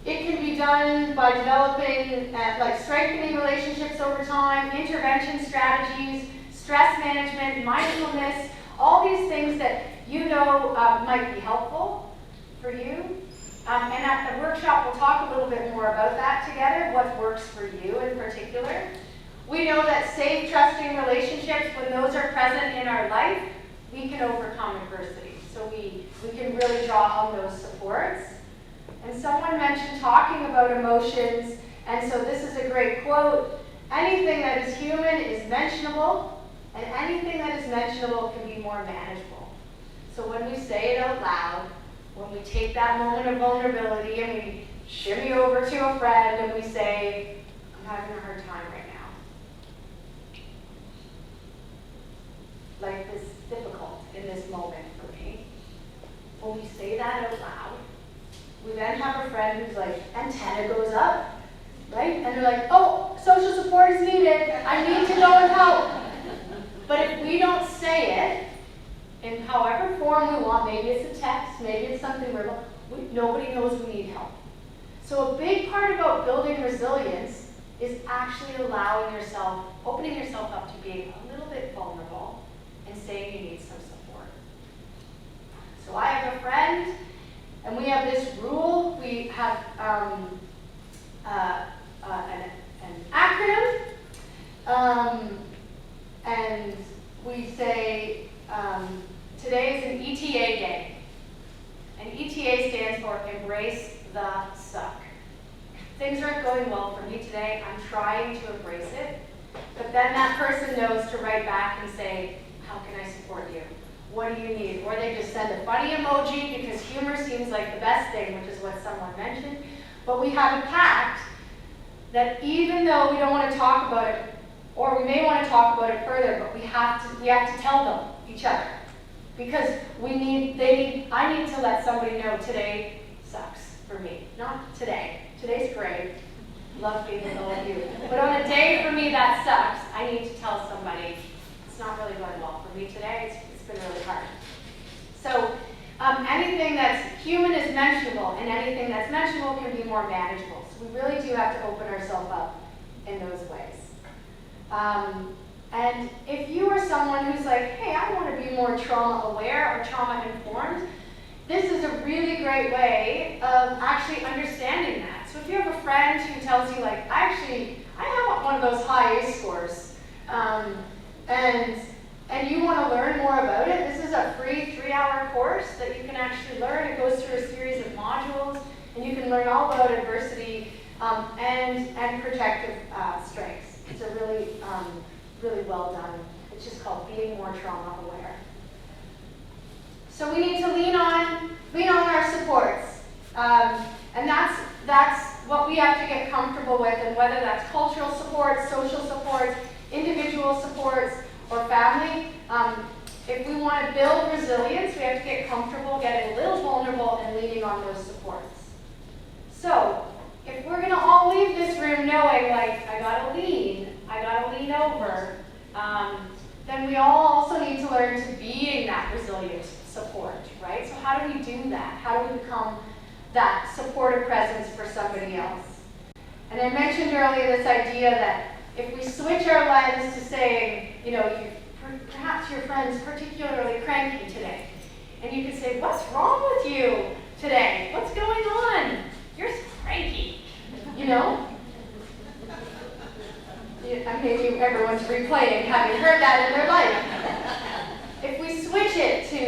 It can be done by developing, strengthening relationships over time, intervention strategies, stress management, mindfulness, all these things that might be helpful for you. And at the workshop, we'll talk a little bit more about that together, what works for you in particular. We know that safe, trusting relationships, when those are present in our life, we can overcome adversities. So we can really draw on those supports. And someone mentioned talking about emotions, and so this is a great quote. Anything that is human is mentionable, and anything that is mentionable can be more manageable. So when we say it out loud, when we take that moment of vulnerability and we shimmy over to a friend and we say, I'm having a hard time right now. Life is difficult in this moment for me. When we say that out loud, we then have a friend who's like, antenna goes up, right? And they're like, oh, social support is needed. I need to go and help. But if we don't say it, in however form we want, maybe it's a text, maybe it's something verbal, nobody knows we need help. So a big part about building resilience is actually allowing yourself, opening yourself up to being a little bit vulnerable and saying you need some support. So I have a friend, and we have this rule. We have an acronym, and we say today is an ETA day. And ETA stands for Embrace the Suck. Things aren't going well for me today. I'm trying to embrace it. But then that person knows to write back and say, how can I support you? What do you need? Or they just send a funny emoji because humor seems like the best thing, which is what someone mentioned. But we have a pact that even though we don't want to talk about it, or we may want to talk about it further, but we have to tell them, each other. Because I need to let somebody know today sucks for me. Not today. Today's great. Love being with all of you. But on a day for me that sucks, I need to tell somebody it's not really going well for me today. It's been really hard. So anything that's human is mentionable, and anything that's mentionable can be more manageable. So we really do have to open ourselves up in those ways. And if you are someone who's like, hey, I want to be more trauma aware or trauma informed, this is a really great way of actually understanding that. So if you have a friend who tells you like, I have one of those high ACE scores, and you want to learn more about it, this is a free 3-hour course that you can actually learn. It goes through a series of modules, and you can learn all about adversity and protective strengths. It's a really, really well done. It's just called Being More Trauma Aware. So we need to lean on our supports, and that's what we have to get comfortable with, and whether that's cultural support, social support, individual supports, or family. If we want to build resilience, we have to get comfortable, getting a little vulnerable, and leaning on those supports. So if we're going to all leave this room knowing, like, I gotta lean over, then we all also need to learn to be in that resilient support, right? So how do we do that? How do we become that supportive presence for somebody else? And I mentioned earlier this idea that if we switch our lens to saying, perhaps your friend's particularly cranky today, and you can say, what's wrong with you today? What's going on? You're so cranky, Maybe everyone's replaying having heard that in their life. If we switch it to, I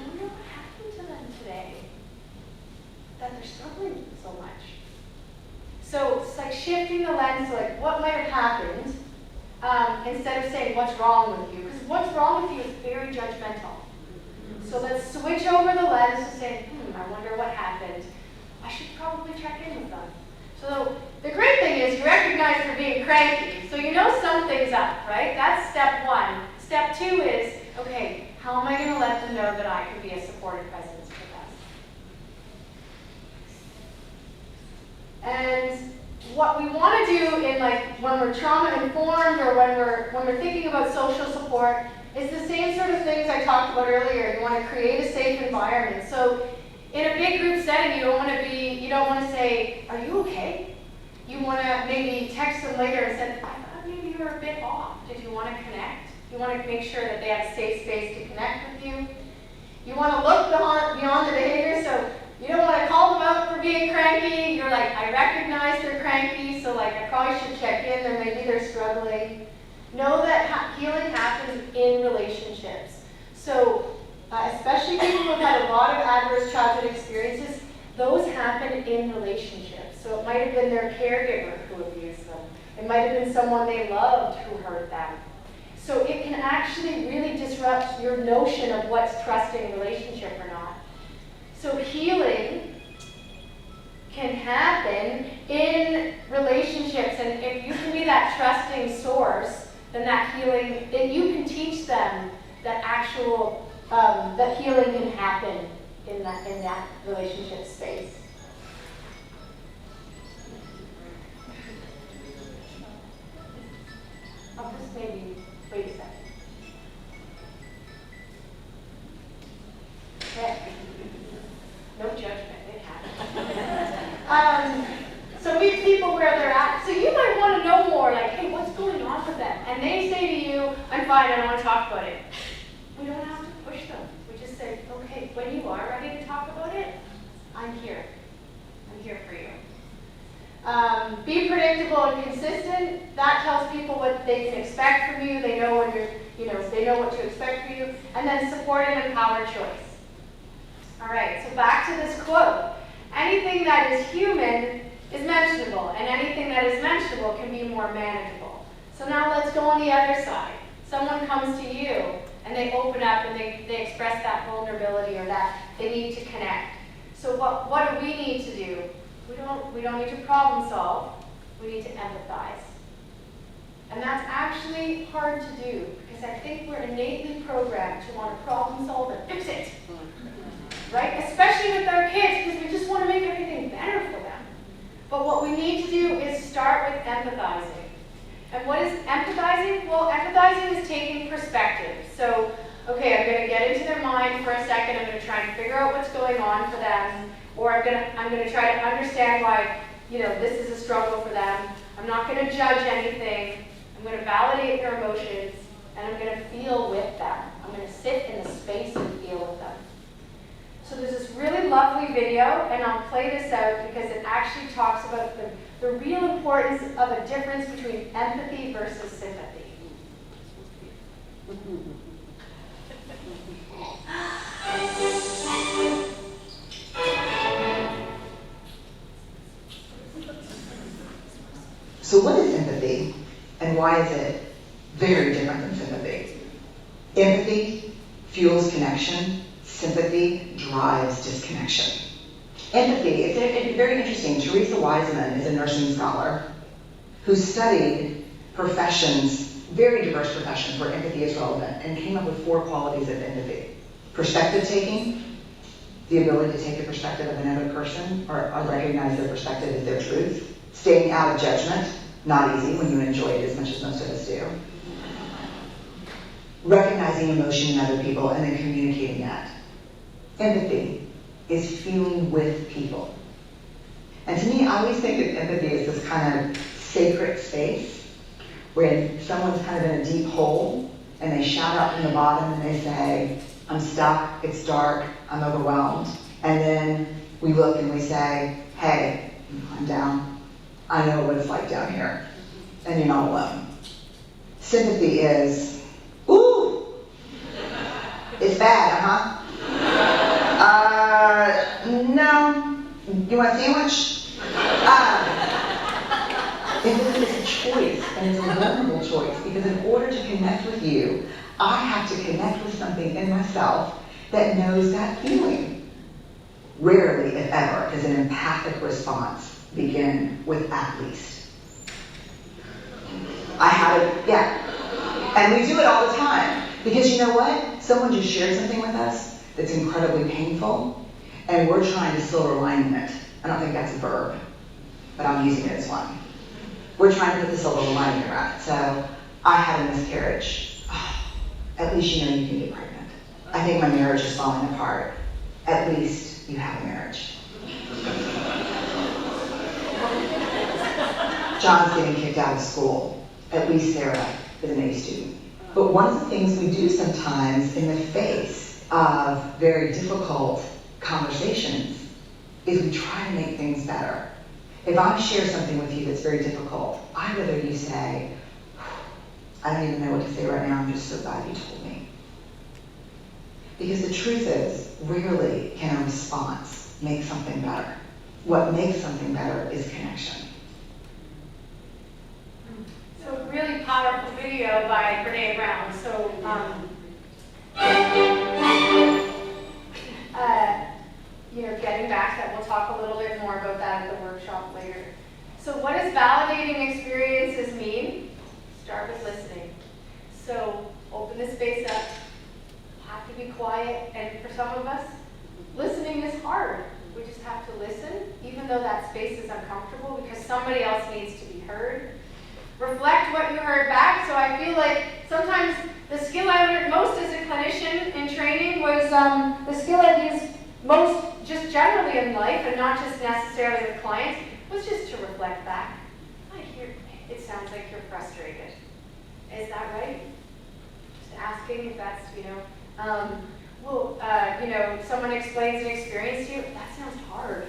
wonder what happened to them today, that they're struggling so much. So it's like shifting the lens to like what might have happened, instead of saying what's wrong with you. Because what's wrong with you is very judgmental. So let's switch over the lens to say, I wonder what happened. I should probably check in with them. So the great thing is you recognize they're being cranky. So you know something's up, right? That's step one. Step two is, okay, how am I going to let them know that I can be a supportive presence for them? And what we want to do in when we're trauma informed or when we're thinking about social support is the same sort of things I talked about earlier. You want to create a safe environment. So in a big group setting, you don't want to say, are you okay? You want to maybe text them later and say, I thought maybe you were a bit off. Did you want to connect? You want to make sure that they have a safe space to connect with you. You want to look beyond the behavior, so you don't want to call them out for being cranky. You're like, I recognize they're cranky, so I probably should check in, or maybe they're struggling. Know that healing happens in relationships. So especially people with have had a lot of adverse childhood experiences, those happen in relationships. So it might have been their caregiver who abused them. It might have been someone they loved who hurt them. So it can actually really disrupt your notion of what's trusting relationship or not. So healing can happen in relationships, and if you can be that trusting source, then that healing, then you can teach them that actual, that healing can happen in that relationship space. I'll just maybe wait a second. Okay. No judgment, it happens. So meet people where they're at. So you might want to know more, like, hey, what's going on with them? And they say to you, I'm fine, I don't want to talk about it. We don't have to push them. We just say, okay, when you are ready to talk about it, I'm here. I'm here for you. Be predictable and consistent. That tells people what they can expect from you. They know when they know what to expect from you. And then support and empower choice. All right, so back to this quote. Anything that is human is mentionable, and anything that is mentionable can be more manageable. So now let's go on the other side. Someone comes to you, and they open up, and they express that vulnerability or that they need to connect. So what do we need to do? We don't need to problem solve. We need to empathize. And that's actually hard to do, because I think we're innately programmed to want to problem solve and fix it. Right? Especially with our kids, because we just want to make everything better for them. But what we need to do is start with empathizing. And what is empathizing? Well, empathizing is taking perspective. So, okay, I'm going to get into their mind for a second. I'm going to try and figure out what's going on for them. Or I'm going to try to understand why, this is a struggle for them. I'm not going to judge anything. I'm going to validate their emotions, and I'm going to feel with them. I'm going to sit in the space and feel with them. So there's this really lovely video, and I'll play this out because it actually talks about the real importance of a difference between empathy versus sympathy.
So what is empathy, and why is it very different than sympathy? Empathy fuels connection. Sympathy drives disconnection. Empathy, it's very interesting. Teresa Wiseman is a nursing scholar who studied professions, very diverse professions where empathy is relevant, and came up with 4 qualities of empathy. Perspective taking, the ability to take the perspective of another person or recognize their perspective as their truth. Staying out of judgment, not easy when you enjoy it as much as most of us do. Recognizing emotion in other people and then communicating that. Empathy is feeling with people. And to me, I always think of empathy as this kind of sacred space where someone's kind of in a deep hole and they shout out from the bottom and they say, I'm stuck, it's dark, I'm overwhelmed. And then we look and we say, hey, I'm down. I know what it's like down here. And you're not alone. Sympathy is, ooh, it's bad, huh? No. You want a sandwich? Empathy is a choice, and it's a vulnerable choice, because in order to connect with you, I have to connect with something in myself that knows that feeling. Rarely, if ever, does an empathic response begin with at least. I had it, yeah. And we do it all the time. Because you know what? Someone just shared something with us that's incredibly painful, and we're trying to silver lining it. I don't think that's a verb, but I'm using it as one. We're trying to put the silver lining around it. So, I had a miscarriage. Oh, at least you know you can get pregnant. I think my marriage is falling apart. At least you have a marriage. John's getting kicked out of school. At least Sarah is an A student. But one of the things we do sometimes in the face of very difficult conversations is we try to make things better. If I share something with you that's very difficult, I'd rather you say, I don't even know what to say right now, I'm just so glad you told me. Because the truth is, rarely can a response make something better. What makes something better is connection.
So really powerful video by Brene Brown. So getting back to that, we'll talk a little bit more about that at the workshop later. So what does validating experiences mean? Start with listening. So open the space up, have to be quiet, and for some of us, listening is hard. We just have to listen, even though that space is uncomfortable, because somebody else needs to be heard. Reflect what you heard back. So I feel like sometimes the skill I learned most as a clinician in training was the skill I used most just generally in life, and not just necessarily with clients, was just to reflect back. I hear it sounds like you're frustrated. Is that right? Just asking if that's, someone explains an experience to you, that sounds hard.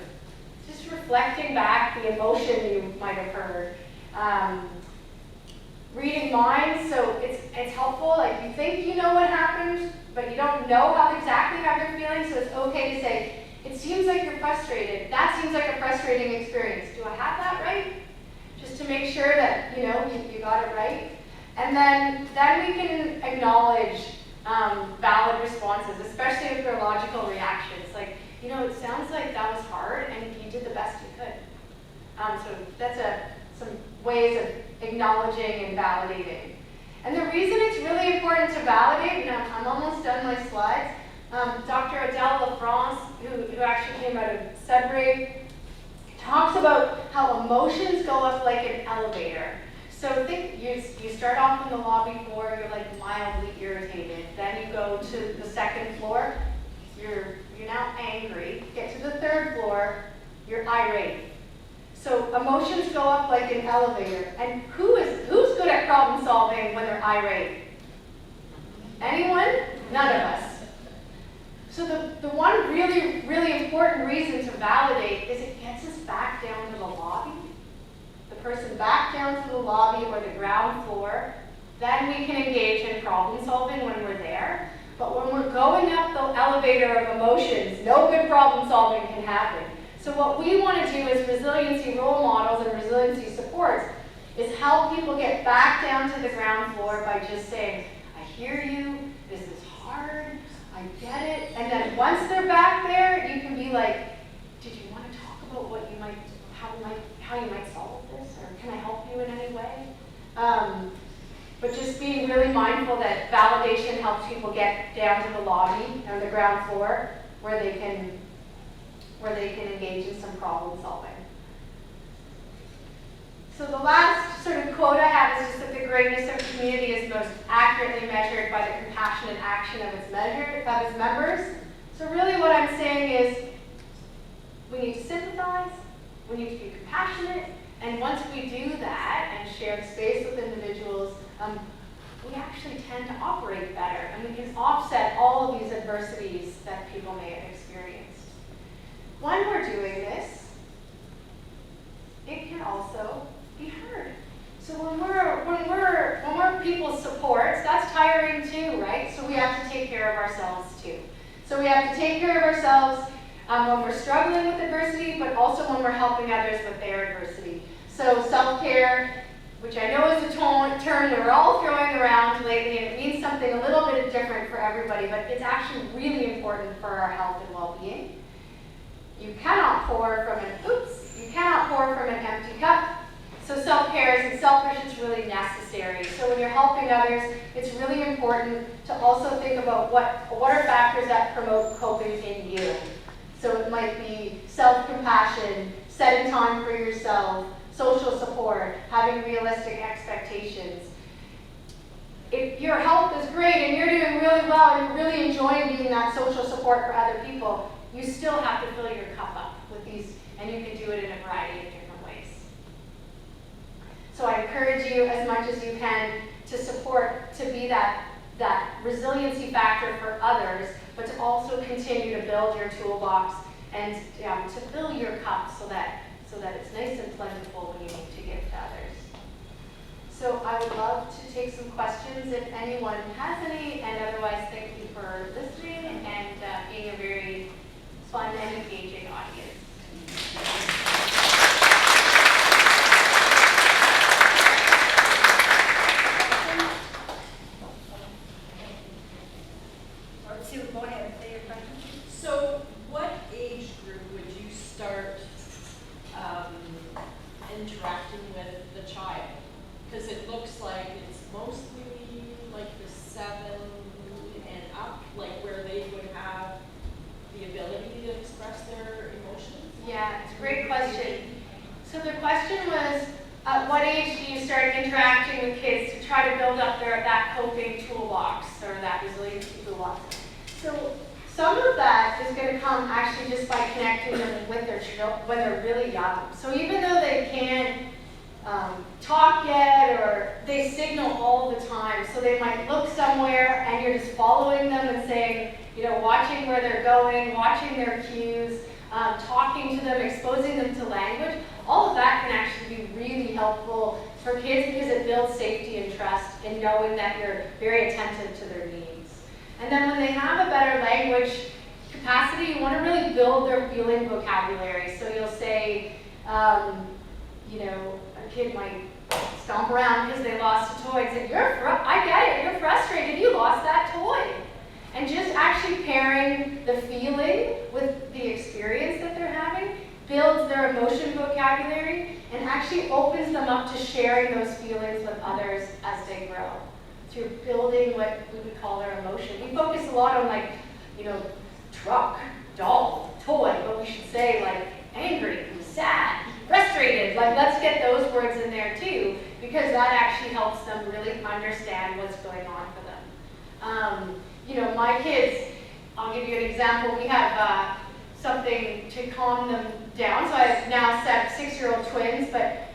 Just reflecting back the emotion you might have heard. Reading minds, so it's helpful. Like, you think you know what happened, but you don't know exactly how they're feeling, so it's okay to say, it seems like you're frustrated. That seems like a frustrating experience. Do I have that right? Just to make sure that, you got it right. And then we can acknowledge valid responses, especially if they're logical reactions. Like, it sounds like that was hard and you did the best you could. So that's some ways of acknowledging and validating. And the reason it's really important to validate, and I'm almost done my slides, Dr. Adele LaFrance, who actually came out of Sudbury, talks about how emotions go up like an elevator. So think you start off in the lobby floor, you're like mildly irritated. Then you go to the second floor, you're now angry. Get to the third floor, you're irate. So emotions go up like an elevator. And who's good at problem solving when they're irate? Anyone? None of us. So the one really, really important reason to validate is it gets us back down to the lobby. The person back down to the lobby or the ground floor. Then we can engage in problem solving when we're there. But when we're going up the elevator of emotions, no good problem solving can happen. So what we want to do as resiliency role models and resiliency supports is help people get back down to the ground floor by just saying, I hear you, this is hard, I get it. And then once they're back there, you can be like, did you want to talk about how you might solve this? Or can I help you in any way? But just being really mindful that validation helps people get down to the lobby or the ground floor where they can engage in some problem solving. So the last sort of quote I have is just that the greatness of a community is most accurately measured by the compassionate action of its members. So really what I'm saying is we need to sympathize, we need to be compassionate, and once we do that and share space with individuals, we actually tend to operate better, and we can offset all of these adversities that people may have experienced. When we're doing this, it can also be heard. So when we're people's supports, that's tiring too, right? So we have to take care of ourselves too. So we have to take care of ourselves when we're struggling with adversity, but also when we're helping others with their adversity. So self-care, which I know is a term we're all throwing around lately, and it means something a little bit different for everybody, but it's actually really important for our health and well-being. You cannot pour from an empty cup. So self-care isn't selfish, it's really necessary. So when you're helping others, it's really important to also think about what are factors that promote coping in you. So it might be self-compassion, setting time for yourself, social support, having realistic expectations. If your health is great and you're doing really well and you're really enjoying being that social support for other people, you still have to fill your cup up with these, and you can do it in a variety of different ways. So I encourage you as much as you can to support, to be that resiliency factor for others, but to also continue to build your toolbox and to fill your cup so that it's nice and plentiful when you need to give to others. So I would love to take some questions if anyone has any, and otherwise thank you for listening and being a very
Sue, go ahead, say your question.
So what age group would you start interacting with the child? Because it looks like it's mostly like the 7 and up, like where they would have the ability to express their emotions?
Yeah, it's a great question. So the question was, at what age do you start interacting with kids to try to build up that coping toolbox or that resiliency toolbox? So some of that is going to come actually just by connecting them with their children when they're really young. So even though they can't talk yet, or they signal all the time, so they might look somewhere and you're just following them and saying, you know, watching where they're going, watching their cues, talking to them, exposing them to language. All of that can actually be really helpful for kids because it builds safety and trust in knowing that you're very attentive to their needs. And then when they have a better language capacity, you want to really build their feeling vocabulary. So you'll say, you know, a kid might stomp around because they lost a toy and say, I get it, you're frustrated, you lost that toy. And just actually pairing the feeling with the experience that they're having builds their emotion vocabulary and actually opens them up to sharing those feelings with others as they grow. So you're building what we would call their emotion. We focus a lot on, like, you know, truck, doll, toy, but we should say like angry, sad, frustrated. Like, let's get those words in there too, because that actually helps them really understand what's going on for them. You know, my kids, I'll give you an example. We have something to calm them down. So I have now 6-year-old twins, but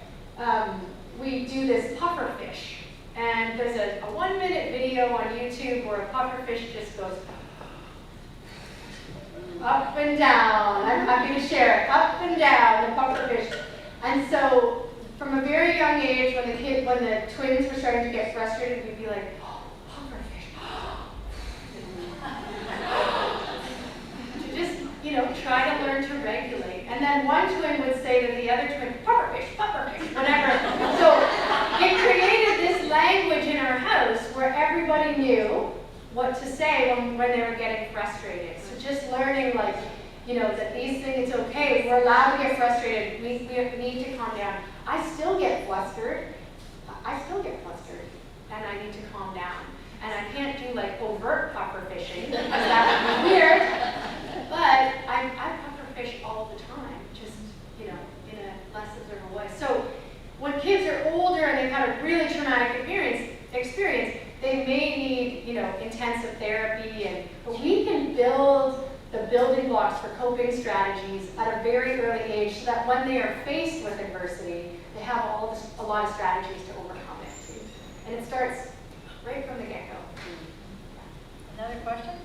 we do this puffer fish. And there's a 1-minute video on YouTube where a puffer fish just goes up and down. I'm happy to share it. Up and down, the puffer fish. And so from a very young age, when the twins were starting to get frustrated, we'd be like, oh, puffer fish. To just, you know, try to learn to regulate. And then one twin would say to the other twin, puffer fish, whatever. So it created this language in our house where everybody knew what to say when they were getting frustrated. So just learning, like, you know, that these things, it's okay. We're allowed to get frustrated. We need to calm down. I still get flustered. And I need to calm down. And I can't do like overt puffer fishing because that would be weird. But I puffer fish all the time, just, you know, in a less observable way. So when kids are older and they've had a really traumatic experience, they may need, you know, intensive therapy, but we can build the building blocks for coping strategies at a very early age so that when they are faced with adversity, they have a lot of strategies to overcome it too. And it starts right from the get-go.
Another question?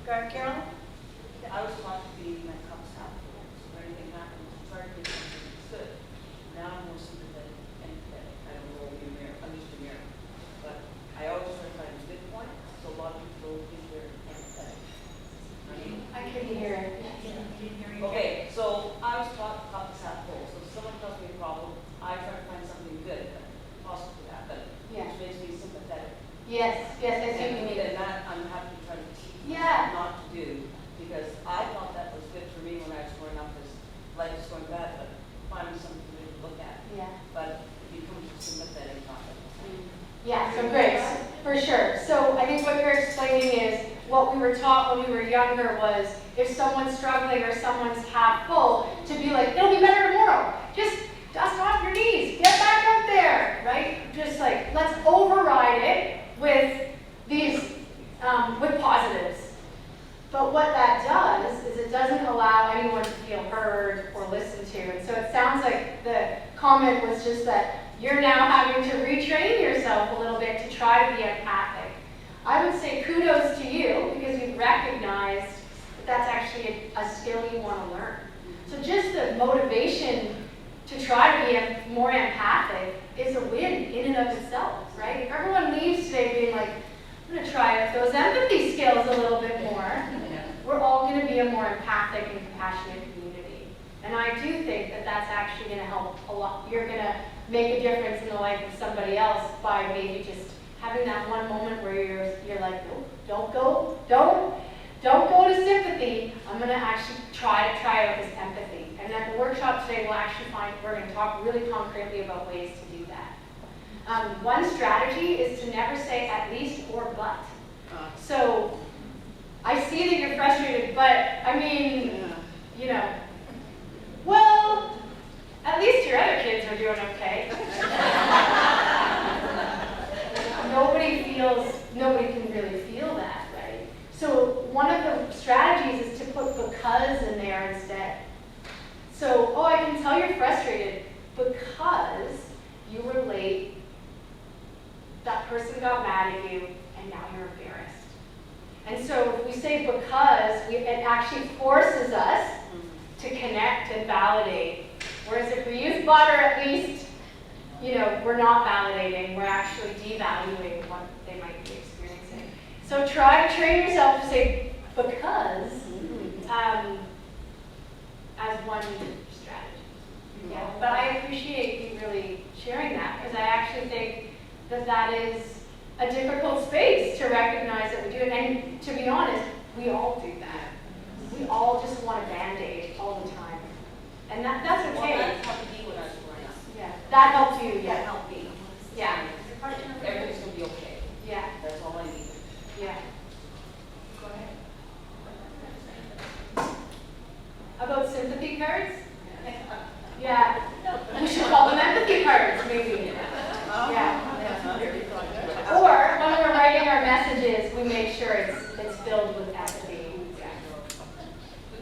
Carolyn?
I was taught to be my cup's half full, so when anything happens, try to be good. Now I'm more sympathetic and empathetic. I don't know what I'm used to mirror. But I always try to find a good point, so a lot of people think they're empathetic.
I couldn't hear it.
Okay, so I was taught cup's half full. So if someone tells me a problem, I try to find something good possible to happen, which makes me sympathetic.
Yes, I see what you mean.
And that I'm happy to try to teach not to do, because I thought that was good for me when I was growing up, as life is going bad, but finding something to look at.
Yeah.
But it becomes sympathetic, not empathetic.
Yeah, so great, for sure. So I think what you're explaining is what we were taught when we were younger was if someone's struggling or someone's half full, to be like, it'll be better tomorrow. Just dust off your knees, get back up there, right? Just like, let's override it with these, with positives. But what that does is it doesn't allow anyone to feel heard or listened to. And so it sounds like the comment was just that you're now having to retrain yourself a little bit to try to be empathic. I would say kudos to you because you've recognized that that's actually a skill you want to learn. So just the motivation to try to be more empathic is a win in and of itself, right? If everyone leaves today being like, I'm going to try out those empathy skills a little bit more, we're all going to be a more empathic and compassionate community. And I do think that that's actually going to help a lot. You're going to make a difference in the life of somebody else by maybe just having that one moment where you're like, nope, Don't go to sympathy. I'm gonna actually try out this empathy. And at the workshop today, we're gonna talk really concretely about ways to do that. One strategy is to never say at least or but. So, I see that you're frustrated, but I mean, you know, well, at least your other kids are doing okay. Nobody can really feel that, right? So one of the strategies is to put because in there instead. So, oh, I can tell you're frustrated because you were late, that person got mad at you, and now you're embarrassed. And so if we say because, it actually forces us to connect and validate. Whereas if we use but or at least, you know, we're not validating, we're actually devaluing what they might be experiencing. So try to train yourself to say because as one strategy. Yeah, but I appreciate you really sharing that because I actually think that that is a difficult space to recognize that we do it. And to be honest, we all do that. We all just want a Band-Aid all the time. And that's okay.
Well, that's helped me when I was growing up.
Yeah, that helped you, yeah.
That helped me.
Yeah.
Everything's gonna be okay.
Yeah.
That's all I need.
Yeah. Go ahead. About sympathy cards? Yeah. We should call them empathy cards, maybe. Yeah. Or when we're writing our messages, we make sure it's filled with empathy. Yeah.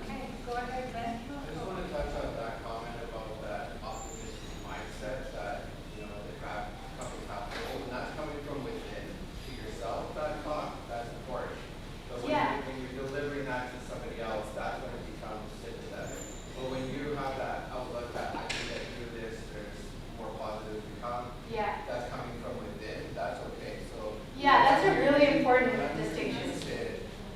Okay, go ahead, Ben.
I just want to touch on that comment about that optimistic mindset that, you know, the companies have to hold, and that's coming from within to yourself, that thought, that's important. But when you're delivering that to somebody else, that's when it becomes sympathetic. But when you have that outlook that I can get through this, there's more positive to come, that's coming from within, that's okay. So
yeah, that's a really important distinction.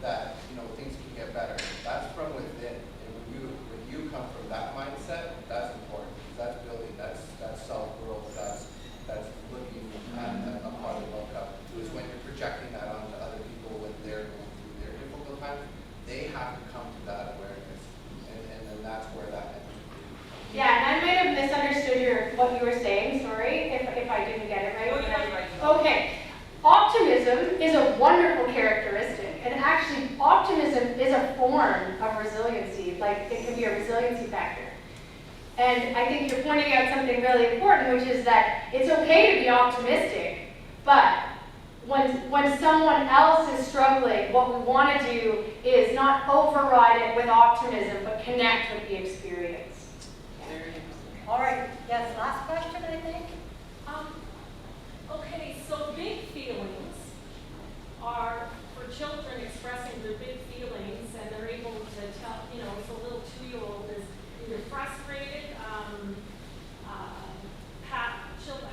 That, you know, things can get better. That's from within. And when you come from that mindset, that's important. That's building, that's self-growth, that's looking at a positive outcome. It's when you're projecting that onto other people when they're going through their difficult times, they have to come to that awareness. And then that's where that energy comes.
Yeah, and I might have misunderstood what you were saying, sorry, if I didn't get it right. Okay. Optimism is a wonderful characteristic, and actually optimism is a form of resiliency, like it can be a resiliency factor. And I think you're pointing out something really important, which is that it's okay to be optimistic, but when someone else is struggling, what we want to do is not override it with optimism, but connect with the experience.
All right, yes, last question, I think.
Okay, so big feelings are for children expressing their big feelings, and they're able to tell, you know, so a little 2-year-old is either frustrated,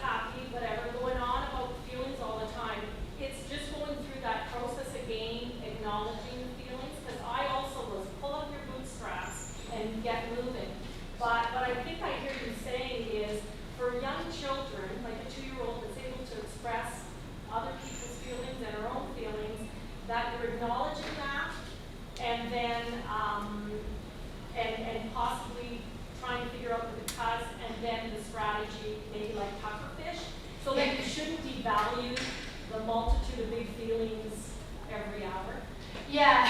happy, whatever, going on about feelings all the time. It's just going through that process again, acknowledging the feelings, because I also was pull up your bootstraps and get moving. But what I think I hear you saying is, for young children, like a 2-year-old that's able to express other people's feelings and her own feelings, that you're acknowledging that, and then and possibly trying to figure out the because, and then the strategy, maybe like pufferfish, so that you shouldn't devalue the multitude of big feelings every hour.
Yeah,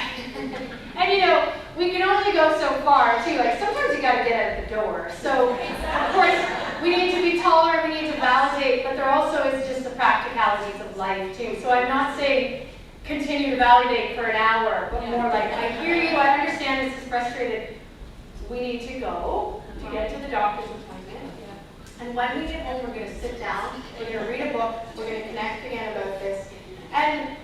and you know, we can only go so far too. Like sometimes you got to get out the door. So of course we need to be tolerant, we need to validate, but there also is just the practicalities of life too. So I'm not saying continue to validate for an hour, but more like I hear you, I understand this is frustrated. We need to go to get to the doctor's appointment. And when we get home, we're going to sit down, we're going to read a book, we're going to connect again about this. And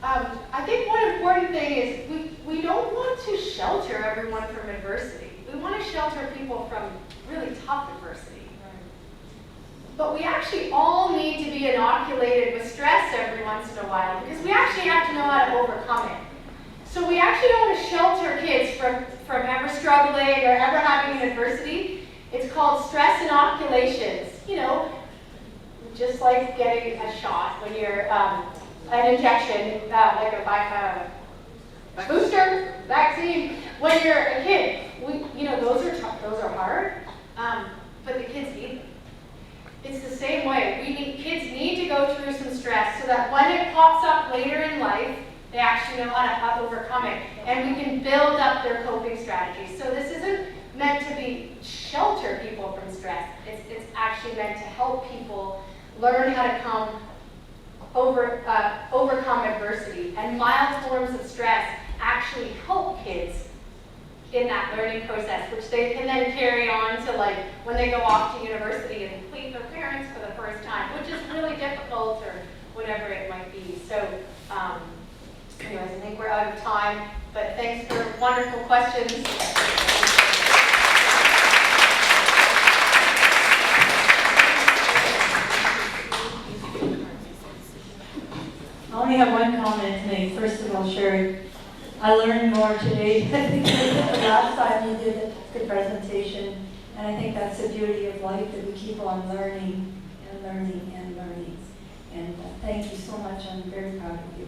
I think one important thing is we don't want to shelter everyone from adversity. We want to shelter people from really tough adversity. But we actually all need to be inoculated with stress every once in a while because we actually have to know how to overcome it. So we actually don't want to shelter kids from ever struggling or ever having an adversity. It's called stress inoculations. You know, just like getting a shot when you're an injection, like a booster vaccine when you're a kid. Those are tough, those are hard, but the kids need them. It's the same way. Kids need to go through some stress so that when it pops up later in life, they actually know how to overcome it. And we can build up their coping strategies. So this isn't meant to be shelter people from stress. It's actually meant to help people learn how to overcome adversity. And mild forms of stress actually help kids in that learning process, which they can then carry on to like when they go off to university and meet their parents for the first time, which is really difficult or whatever it might be. So anyways, I think we're out of time, but thanks for wonderful questions.
I only have one comment to make. First of all, Sheri, I learned more today than the last time you did the presentation. And I think that's the beauty of life, that we keep on learning and learning and learning. And thank you so much. I'm very proud of you.